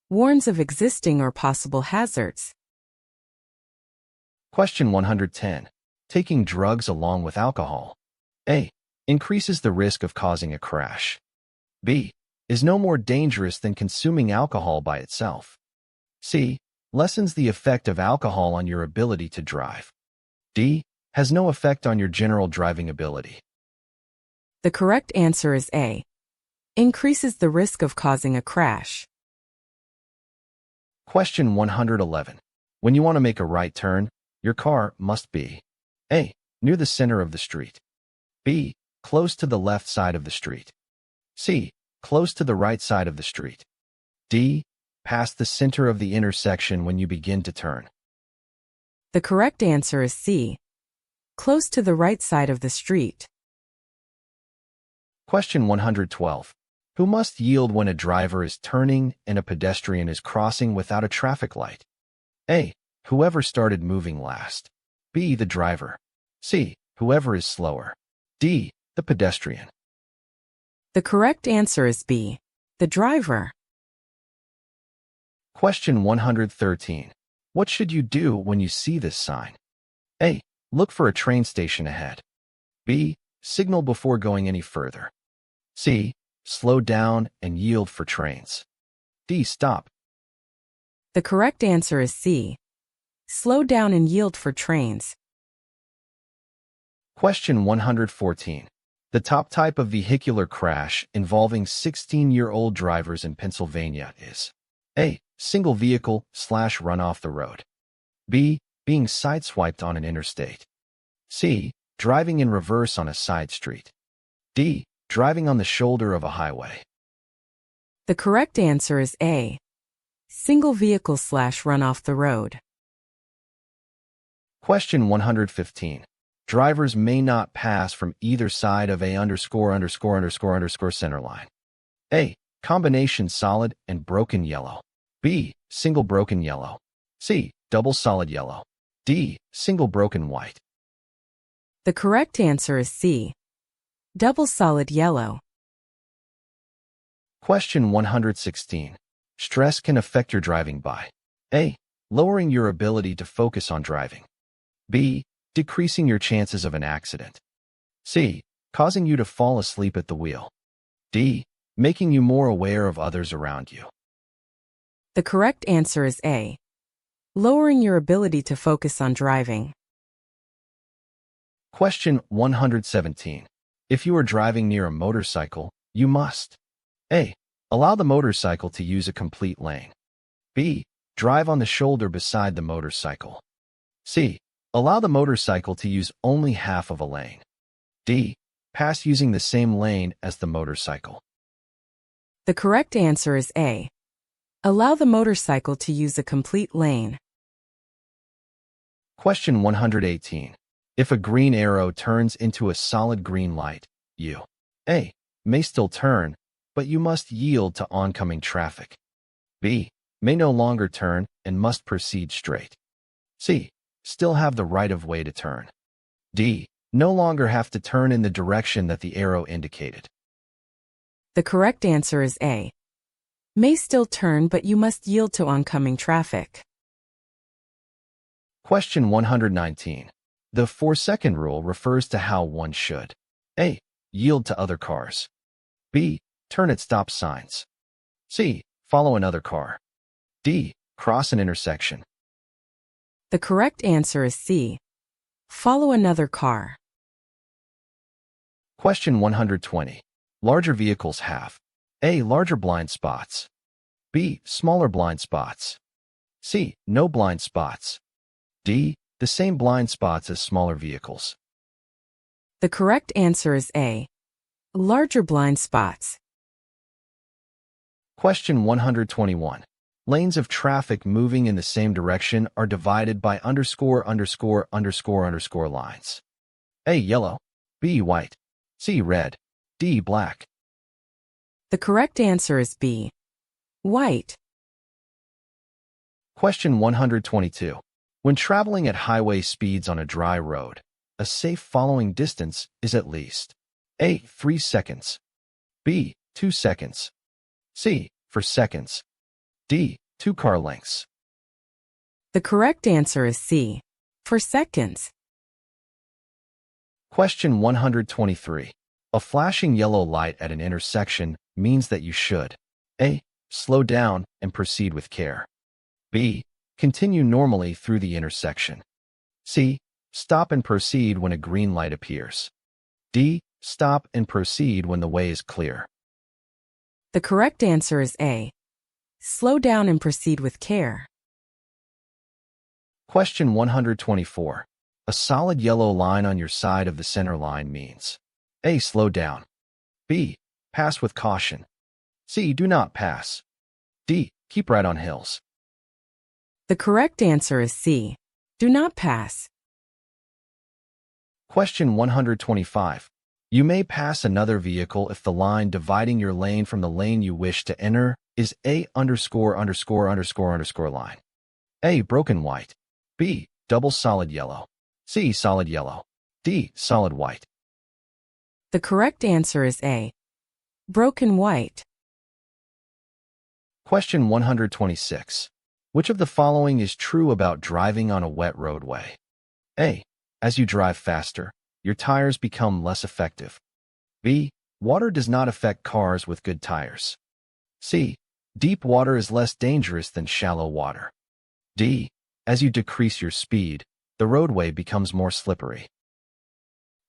Warns of existing or possible hazards. Question 110. Taking drugs along with alcohol. A. Increases the risk of causing a crash. B. Is no more dangerous than consuming alcohol by itself. C. Lessens the effect of alcohol on your ability to drive. D. Has no effect on your general driving ability. The correct answer is A. Increases the risk of causing a crash. Question 111. When you want to make a right turn, your car must be A. Near the center of the street. B. Close to the left side of the street. C. Close to the right side of the street. D. Past the center of the intersection when you begin to turn. The correct answer is C. Close to the right side of the street. Question 112. Who must yield when a driver is turning and a pedestrian is crossing without a traffic light? A. Whoever started moving last. B. The driver. C. Whoever is slower. D. The pedestrian. The correct answer is B. The driver. Question 113. What should you do when you see this sign? A. Look for a train station ahead. B. Signal before going any further. C. Slow down and yield for trains. D. Stop. The correct answer is C. Slow down and yield for trains. Question 114. The top type of vehicular crash involving 16-year-old drivers in Pennsylvania is A. Single vehicle / run off the road. B. Being sideswiped on an interstate. C. Driving in reverse on a side street. D. Driving on the shoulder of a highway. The correct answer is A. Single vehicle / run off the road. Question 115. Drivers may not pass from either side of a ____ center line. A. Combination solid and broken yellow. B. Single broken yellow. C. Double solid yellow. D. Single broken white. The correct answer is C. Double solid yellow. Question 116. Stress can affect your driving by A. Lowering your ability to focus on driving. B. Decreasing your chances of an accident. C. Causing you to fall asleep at the wheel. D. Making you more aware of others around you. The correct answer is A. Lowering your ability to focus on driving. Question 117. If you are driving near a motorcycle, you must A. Allow the motorcycle to use a complete lane. B. Drive on the shoulder beside the motorcycle. C. Allow the motorcycle to use only half of a lane. D. Pass using the same lane as the motorcycle. The correct answer is A. Allow the motorcycle to use a complete lane. Question 118. If a green arrow turns into a solid green light, you A. May still turn, but you must yield to oncoming traffic. B. May no longer turn and must proceed straight. C. Still have the right of way to turn. D. No longer have to turn in the direction that the arrow indicated. The correct answer is A. May still turn, but you must yield to oncoming traffic. Question 119. The 4-second rule refers to how one should A. Yield to other cars. B. Turn at stop signs. C. Follow another car. D. Cross an intersection. The correct answer is C. Follow another car. Question 120. Larger vehicles have A. Larger blind spots. B. Smaller blind spots. C. No blind spots. D. The same blind spots as smaller vehicles. The correct answer is A. Larger blind spots. Question 121. Lanes of traffic moving in the same direction are divided by _____ lines. A. Yellow. B. White. C. Red. D. Black. The correct answer is B. White. Question 122. When traveling at highway speeds on a dry road, a safe following distance is at least A. 3 seconds. B. 2 seconds. C. 4 seconds. D. 2 car lengths. The correct answer is C. 4 seconds. Question 123. A flashing yellow light at an intersection means that you should A. Slow down and proceed with care. B. Continue normally through the intersection. C. Stop and proceed when a green light appears. D. Stop and proceed when the way is clear. The correct answer is A. Slow down and proceed with care. Question 124. A solid yellow line on your side of the center line means A. Slow down. B. Pass with caution. C. Do not pass. D. Keep right on hills. The correct answer is C. Do not pass. Question 125. You may pass another vehicle if the line dividing your lane from the lane you wish to enter is A ____ line. A. Broken white. B. Double solid yellow. C. Solid yellow. D. Solid white. The correct answer is A. Broken white. Question 126. Which of the following is true about driving on a wet roadway? A. As you drive faster, your tires become less effective. B. Water does not affect cars with good tires. C. Deep water is less dangerous than shallow water. D. As you decrease your speed, the roadway becomes more slippery.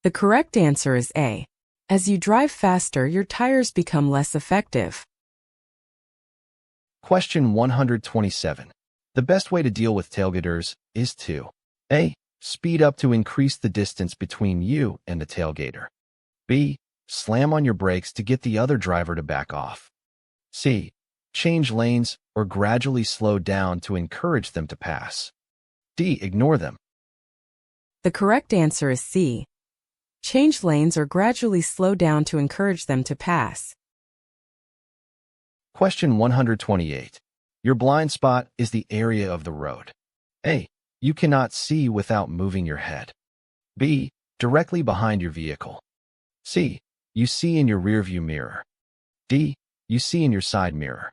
The correct answer is A. As you drive faster, your tires become less effective. Question 127. The best way to deal with tailgaters is to A. Speed up to increase the distance between you and the tailgater. B. Slam on your brakes to get the other driver to back off. C. Change lanes or gradually slow down to encourage them to pass. D. Ignore them. The correct answer is C. Change lanes or gradually slow down to encourage them to pass. Question 128. Your blind spot is the area of the road. A. You cannot see without moving your head. B. Directly behind your vehicle. C. You see in your rearview mirror. D. You see in your side mirror.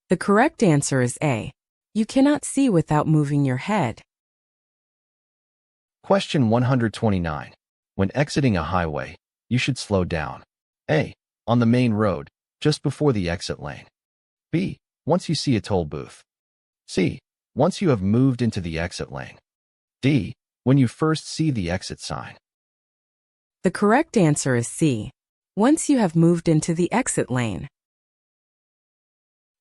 The correct answer is A. You cannot see without moving your head. Question 129. When exiting a highway, you should slow down. A. On the main road, just before the exit lane. B. Once you see a toll booth. C. Once you have moved into the exit lane. D. When you first see the exit sign. The correct answer is C. Once you have moved into the exit lane.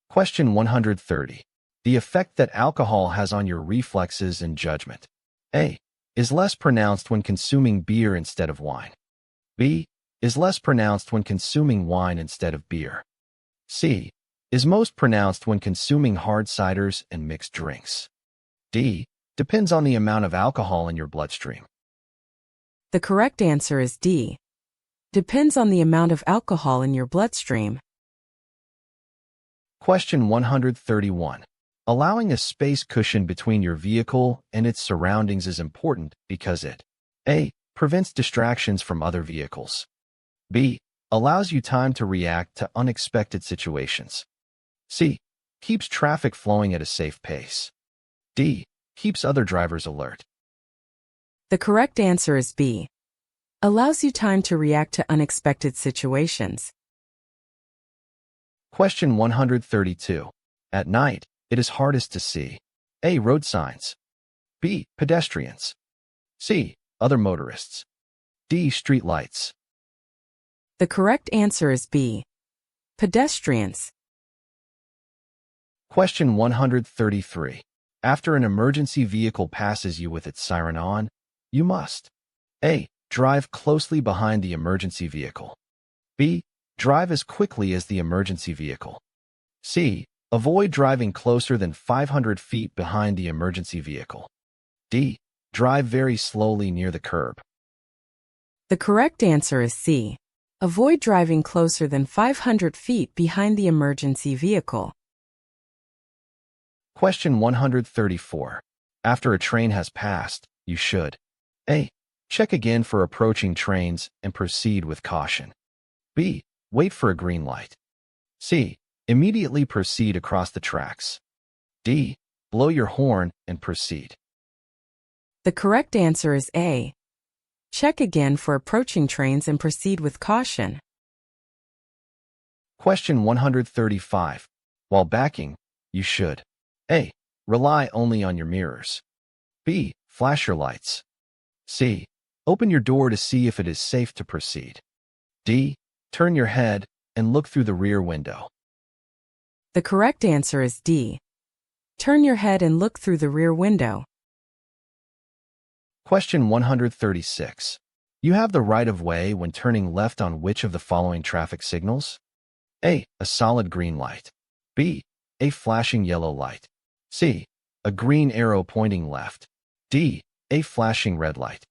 Question 130. The effect that alcohol has on your reflexes and judgment. A. Is less pronounced when consuming beer instead of wine. B. Is less pronounced when consuming wine instead of beer. C. Is most pronounced when consuming hard ciders and mixed drinks. D. Depends on the amount of alcohol in your bloodstream. The correct answer is D. Depends on the amount of alcohol in your bloodstream. Question 131. Allowing a space cushion between your vehicle and its surroundings is important because it A. Prevents distractions from other vehicles. B. Allows you time to react to unexpected situations. C. Keeps traffic flowing at a safe pace. D. Keeps other drivers alert. The correct answer is B. Allows you time to react to unexpected situations. Question 132. At night, it is hardest to see A. Road signs. B. Pedestrians. C. Other motorists. D. Street lights. The correct answer is B. Pedestrians. Question 133. After an emergency vehicle passes you with its siren on, you must A. Drive closely behind the emergency vehicle. B. Drive as quickly as the emergency vehicle. C. Avoid driving closer than 500 feet behind the emergency vehicle. D. Drive very slowly near the curb. The correct answer is C. Avoid driving closer than 500 feet behind the emergency vehicle. Question 134. After a train has passed, you should A. Check again for approaching trains and proceed with caution. B. Wait for a green light. C. Immediately proceed across the tracks. D. Blow your horn and proceed. The correct answer is A. Check again for approaching trains and proceed with caution. Question 135. While backing, you should A. Rely only on your mirrors. B. Flash your lights. C. Open your door to see if it is safe to proceed. D. Turn your head and look through the rear window. The correct answer is D. Turn your head and look through the rear window. Question 136. You have the right-of-way when turning left on which of the following traffic signals? A. A solid green light. B. A flashing yellow light. C. A green arrow pointing left. D. A flashing red light.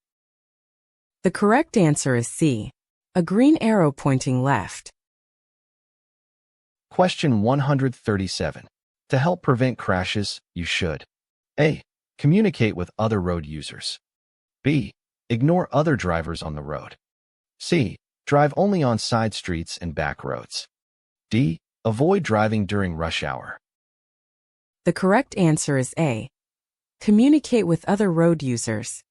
The correct answer is C. A green arrow pointing left. Question 137. To help prevent crashes, you should A. Communicate with other road users. B. Ignore other drivers on the road. C. Drive only on side streets and back roads. D. Avoid driving during rush hour. The correct answer is A. Communicate with other road users.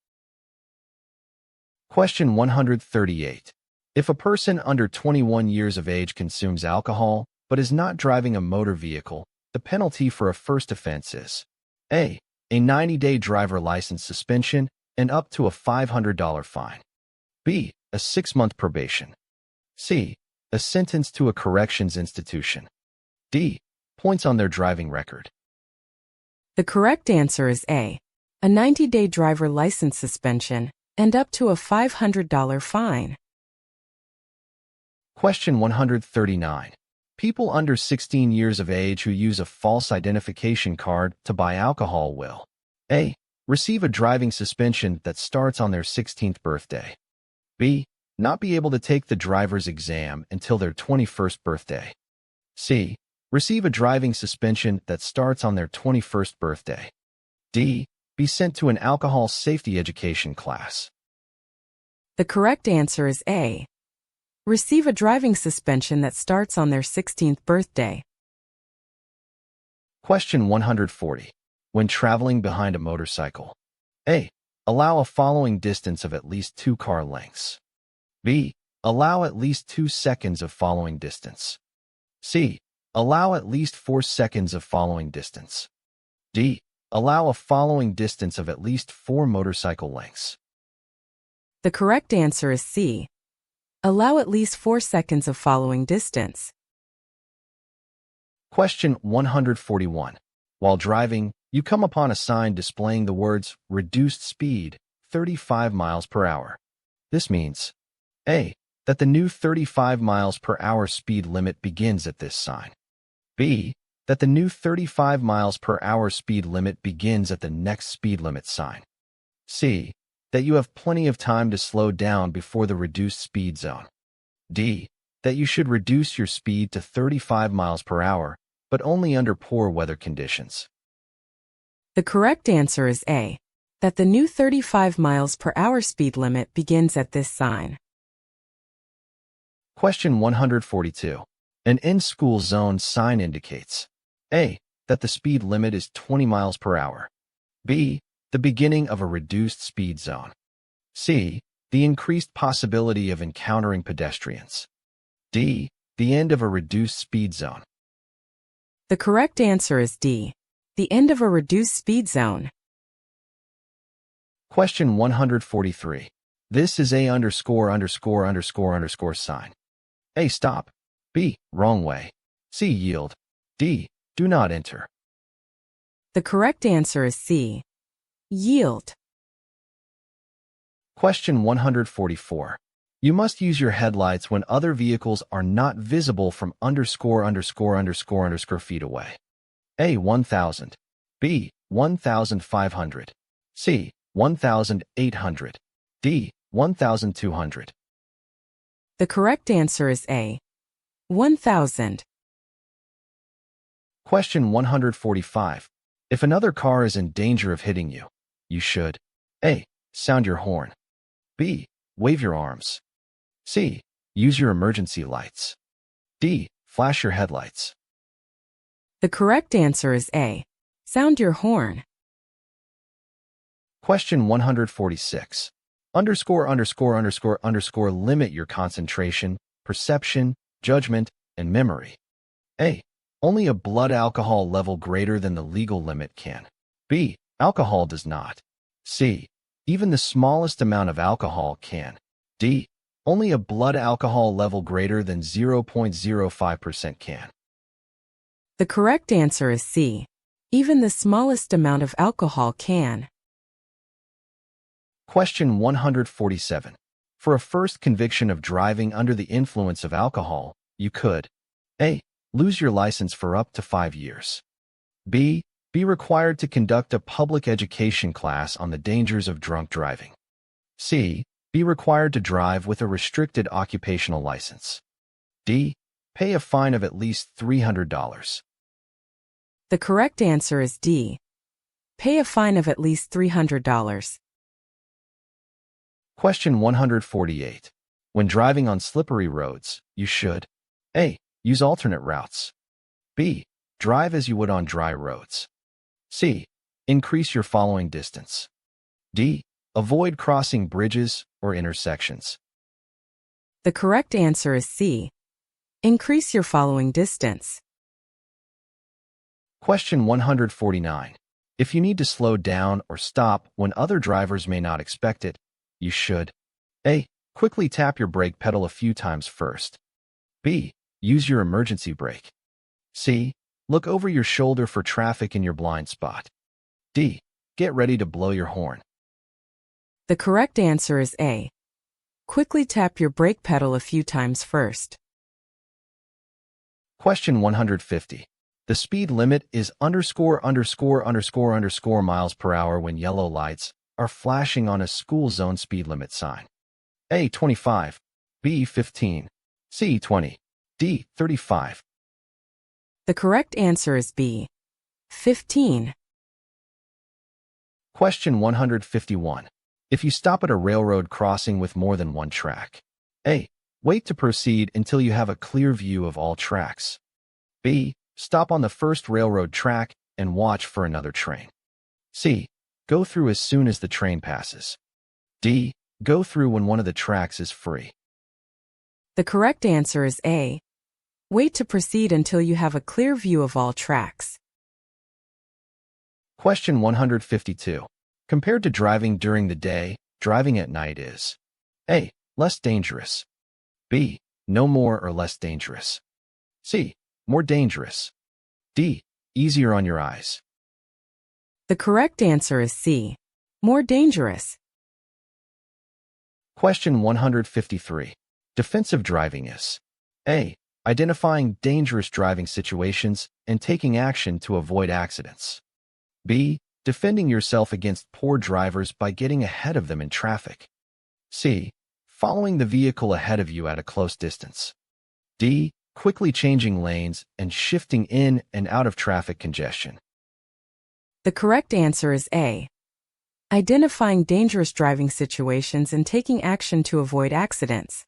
Question 138. If a person under 21 years of age consumes alcohol but is not driving a motor vehicle, the penalty for a first offense is A. A 90-day driver license suspension and up to a $500 fine. B. A 6-month probation. C. A sentence to a corrections institution. D. Points on their driving record. The correct answer is A. A 90-day driver license suspension and up to a $500 fine. Question 139. People under 16 years of age who use a false identification card to buy alcohol will A. Receive a driving suspension that starts on their 16th birthday. B. Not be able to take the driver's exam until their 21st birthday. C. Receive a driving suspension that starts on their 21st birthday. D. Be sent to an alcohol safety education class. The correct answer is A. Receive a driving suspension that starts on their 16th birthday. Question 140. When traveling behind a motorcycle. A. Allow a following distance of at least 2 car lengths. B. Allow at least 2 seconds of following distance. C. Allow at least 4 seconds of following distance. D. Allow a following distance of at least 4 motorcycle lengths. The correct answer is C. Allow at least 4 seconds of following distance. Question 141. While driving, you come upon a sign displaying the words reduced speed, 35 miles per hour. This means A. That the new 35 miles per hour speed limit begins at this sign. B. That the new 35 miles per hour speed limit begins at the next speed limit sign. C. That you have plenty of time to slow down before the reduced speed zone. D. That you should reduce your speed to 35 miles per hour, but only under poor weather conditions. The correct answer is A. That the new 35 miles per hour speed limit begins at this sign. Question 142. An in-school zone sign indicates A. That the speed limit is 20 miles per hour. B. The beginning of a reduced speed zone. C. The increased possibility of encountering pedestrians. D. The end of a reduced speed zone. The correct answer is D. The end of a reduced speed zone. Question 143. This is A ____ sign. A. Stop. B. Wrong way. C. Yield. D. Do not enter. The correct answer is C. Yield. Question 144. You must use your headlights when other vehicles are not visible from ____ feet away. A. 1,000. B. 1,500. C. 1,800. D. 1,200. The correct answer is A. 1,000. Question 145. If another car is in danger of hitting you, you should A. Sound your horn. B. Wave your arms. C. Use your emergency lights. D. Flash your headlights. The correct answer is A. Sound your horn. Question 146. Limit your concentration, perception, judgment, and memory. A. Only a blood alcohol level greater than the legal limit can. B. Alcohol does not. C. Even the smallest amount of alcohol can. D. Only a blood alcohol level greater than 0.05% can. The correct answer is C. Even the smallest amount of alcohol can. Question 147. For a first conviction of driving under the influence of alcohol, you could A. Lose your license for up to 5 years. B. Be required to conduct a public education class on the dangers of drunk driving. C. Be required to drive with a restricted occupational license. D. Pay a fine of at least $300. The correct answer is D. Pay a fine of at least $300. Question 148. When driving on slippery roads, you should A. Use alternate routes. B. Drive as you would on dry roads. C. Increase your following distance. D. Avoid crossing bridges or intersections. The correct answer is C. Increase your following distance. Question 149. If you need to slow down or stop when other drivers may not expect it, you should A. Quickly tap your brake pedal a few times first. B. Use your emergency brake. C. Look over your shoulder for traffic in your blind spot. D. Get ready to blow your horn. The correct answer is A. Quickly tap your brake pedal a few times first. Question 150. The speed limit is miles per hour when yellow lights are flashing on a school zone speed limit sign. A. 25. B. 15. C. 20. D. 35. The correct answer is B. 15. Question 151. If you stop at a railroad crossing with more than one track. A. Wait to proceed until you have a clear view of all tracks. B. Stop on the first railroad track and watch for another train. C. Go through as soon as the train passes. D. Go through when one of the tracks is free. The correct answer is A. Wait to proceed until you have a clear view of all tracks. Question 152. Compared to driving during the day, driving at night is A. Less dangerous. B. No more or less dangerous. C. More dangerous. D. Easier on your eyes. The correct answer is C. More dangerous. Question 153. Defensive driving is A. Identifying dangerous driving situations and taking action to avoid accidents. B. Defending yourself against poor drivers by getting ahead of them in traffic. C. Following the vehicle ahead of you at a close distance. D. Quickly changing lanes and shifting in and out of traffic congestion. The correct answer is A. Identifying dangerous driving situations and taking action to avoid accidents.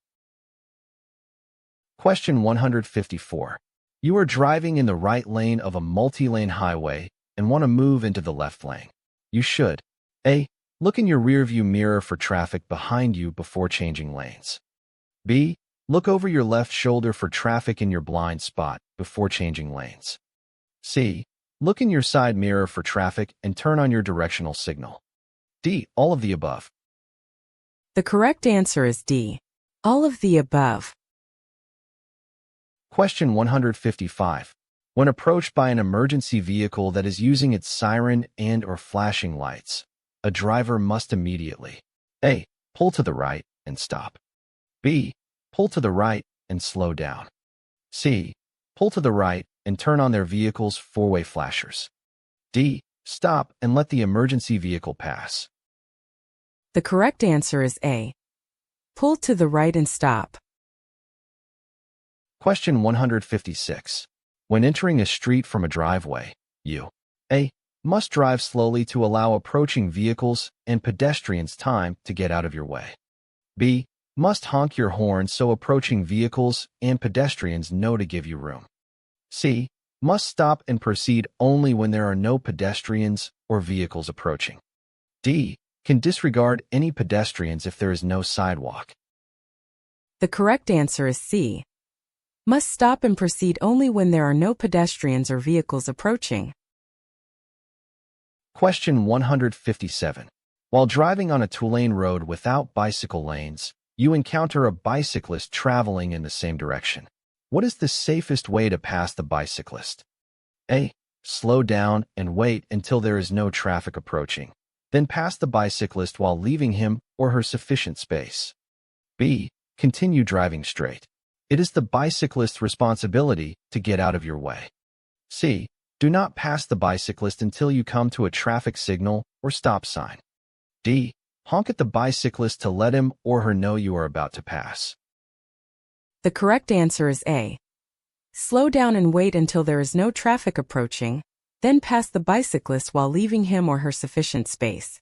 Question 154. You are driving in the right lane of a multi-lane highway and want to move into the left lane. You should A. Look in your rearview mirror for traffic behind you before changing lanes. B. Look over your left shoulder for traffic in your blind spot before changing lanes. C. Look in your side mirror for traffic and turn on your directional signal. D. All of the above. The correct answer is D. All of the above. Question 155. When approached by an emergency vehicle that is using its siren and/or flashing lights, a driver must immediately A. Pull to the right and stop. B. Pull to the right and slow down. C. Pull to the right and turn on their vehicle's four-way flashers. D. Stop and let the emergency vehicle pass. The correct answer is A. Pull to the right and stop. Question 156. When entering a street from a driveway, you A. Must drive slowly to allow approaching vehicles and pedestrians time to get out of your way. B. Must honk your horn so approaching vehicles and pedestrians know to give you room. C. Must stop and proceed only when there are no pedestrians or vehicles approaching. D. Can disregard any pedestrians if there is no sidewalk. The correct answer is C. Must stop and proceed only when there are no pedestrians or vehicles approaching. Question 157. While driving on a two-lane road without bicycle lanes, you encounter a bicyclist traveling in the same direction. What is the safest way to pass the bicyclist? A. Slow down and wait until there is no traffic approaching. Then pass the bicyclist while leaving him or her sufficient space. B. Continue driving straight. It is the bicyclist's responsibility to get out of your way. C. Do not pass the bicyclist until you come to a traffic signal or stop sign. D. Honk at the bicyclist to let him or her know you are about to pass. The correct answer is A. Slow down and wait until there is no traffic approaching, then pass the bicyclist while leaving him or her sufficient space.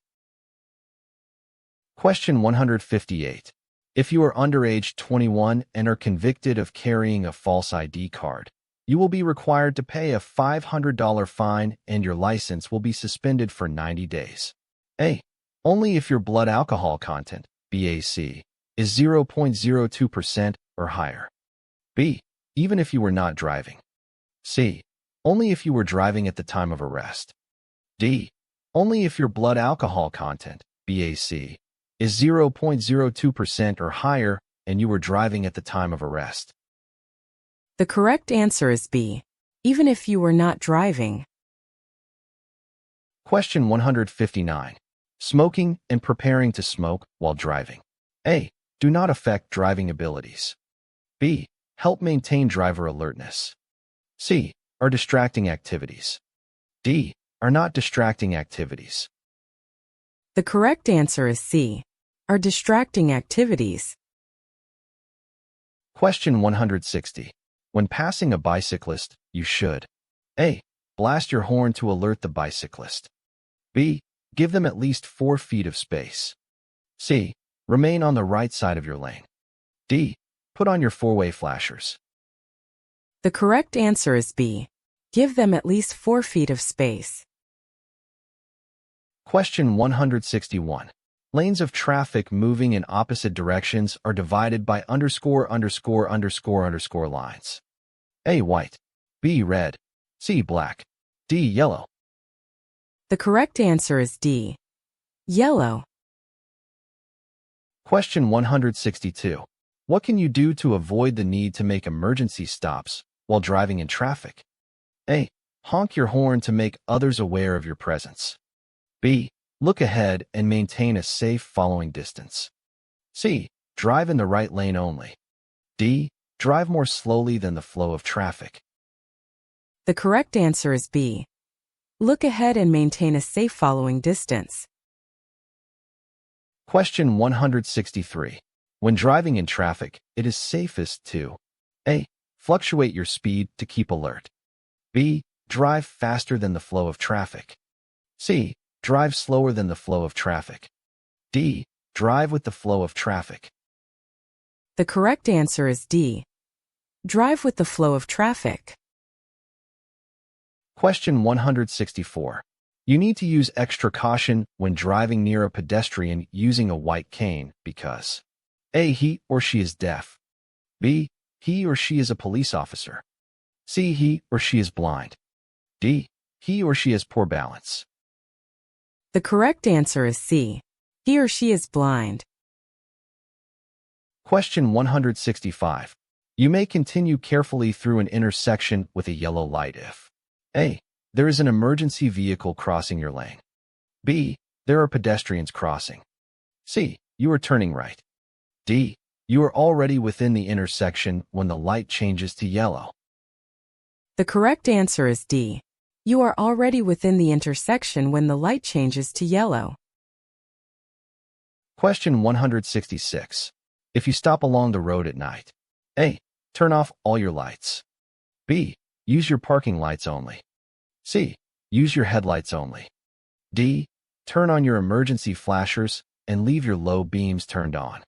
Question 158. If you are under age 21 and are convicted of carrying a false ID card, you will be required to pay a $500 fine and your license will be suspended for 90 days. A. Only if your blood alcohol content, BAC, is 0.02% or higher. B. Even if you were not driving. C. Only if you were driving at the time of arrest. D. Only if your blood alcohol content, BAC, is 0.02% or higher and you were driving at the time of arrest. The correct answer is B. Even if you were not driving. Question 159. Smoking and preparing to smoke while driving. A. Do not affect driving abilities. B. Help maintain driver alertness. C. Are distracting activities. D. Are not distracting activities. The correct answer is C. Are distracting activities. Question 160. When passing a bicyclist, you should A. Blast your horn to alert the bicyclist. B. Give them at least 4 feet of space. C. Remain on the right side of your lane. D. Put on your four-way flashers. The correct answer is B. Give them at least 4 feet of space. Question 161. Lanes of traffic moving in opposite directions are divided by _____ lines. A. White. B. Red. C. Black. D. Yellow. The correct answer is D. Yellow. Question 162. What can you do to avoid the need to make emergency stops while driving in traffic? A. Honk your horn to make others aware of your presence. B. Look ahead and maintain a safe following distance. C. Drive in the right lane only. D. Drive more slowly than the flow of traffic. The correct answer is B. Look ahead and maintain a safe following distance. Question 163. When driving in traffic, it is safest to A. Fluctuate your speed to keep alert. B. Drive faster than the flow of traffic. C. Drive slower than the flow of traffic. D. Drive with the flow of traffic. The correct answer is D. Drive with the flow of traffic. Question 164. You need to use extra caution when driving near a pedestrian using a white cane because A. He or she is deaf. B. He or she is a police officer. C. He or she is blind. D. He or she has poor balance. The correct answer is C. He or she is blind. Question 165. You may continue carefully through an intersection with a yellow light if A. There is an emergency vehicle crossing your lane. B. There are pedestrians crossing. C. You are turning right. D. You are already within the intersection when the light changes to yellow. The correct answer is D. You are already within the intersection when the light changes to yellow. Question 166. If you stop along the road at night, A. Turn off all your lights. B. Use your parking lights only. C. Use your headlights only. D. Turn on your emergency flashers and leave your low beams turned on.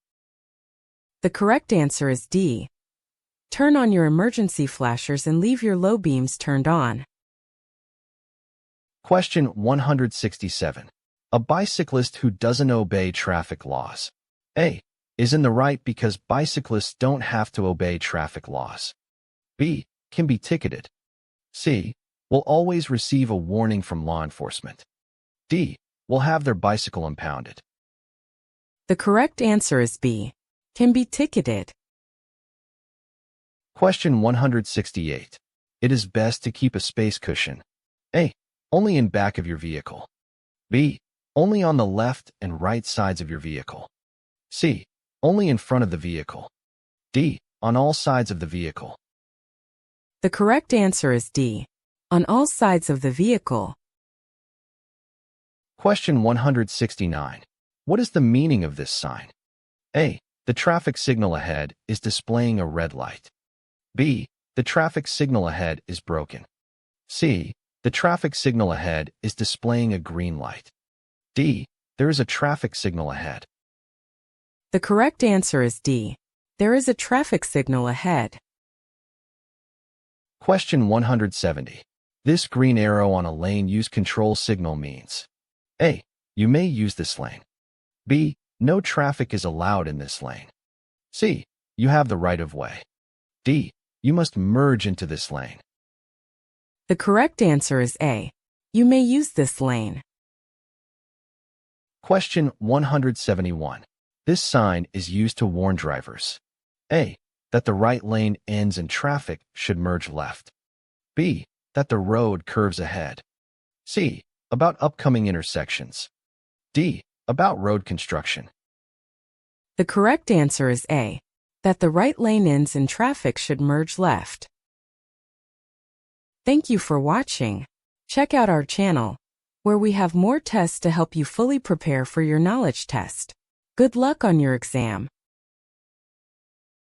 The correct answer is D. Turn on your emergency flashers and leave your low beams turned on. Question 167. A bicyclist who doesn't obey traffic laws. A. Is in the right because bicyclists don't have to obey traffic laws. B. Can be ticketed. C. Will always receive a warning from law enforcement. D. Will have their bicycle impounded. The correct answer is B. Can be ticketed. Question 168. It is best to keep a space cushion. A. Only in back of your vehicle. B. Only on the left and right sides of your vehicle. C. Only in front of the vehicle. D. On all sides of the vehicle. The correct answer is D. On all sides of the vehicle. Question 169. What is the meaning of this sign? A. The traffic signal ahead is displaying a red light. B. The traffic signal ahead is broken. C. The traffic signal ahead is displaying a green light. D. There is a traffic signal ahead. The correct answer is D. There is a traffic signal ahead. Question 170. This green arrow on a lane use control signal means A. You may use this lane. B. No traffic is allowed in this lane. C. You have the right of way. D. You must merge into this lane. The correct answer is A. You may use this lane. Question 171. This sign is used to warn drivers. A. That the right lane ends and traffic should merge left. B. That the road curves ahead. C. About upcoming intersections. D. About road construction. The correct answer is A. That the right lane ends and traffic should merge left. Thank you for watching. Check out our channel, where we have more tests to help you fully prepare for your knowledge test. Good luck on your exam.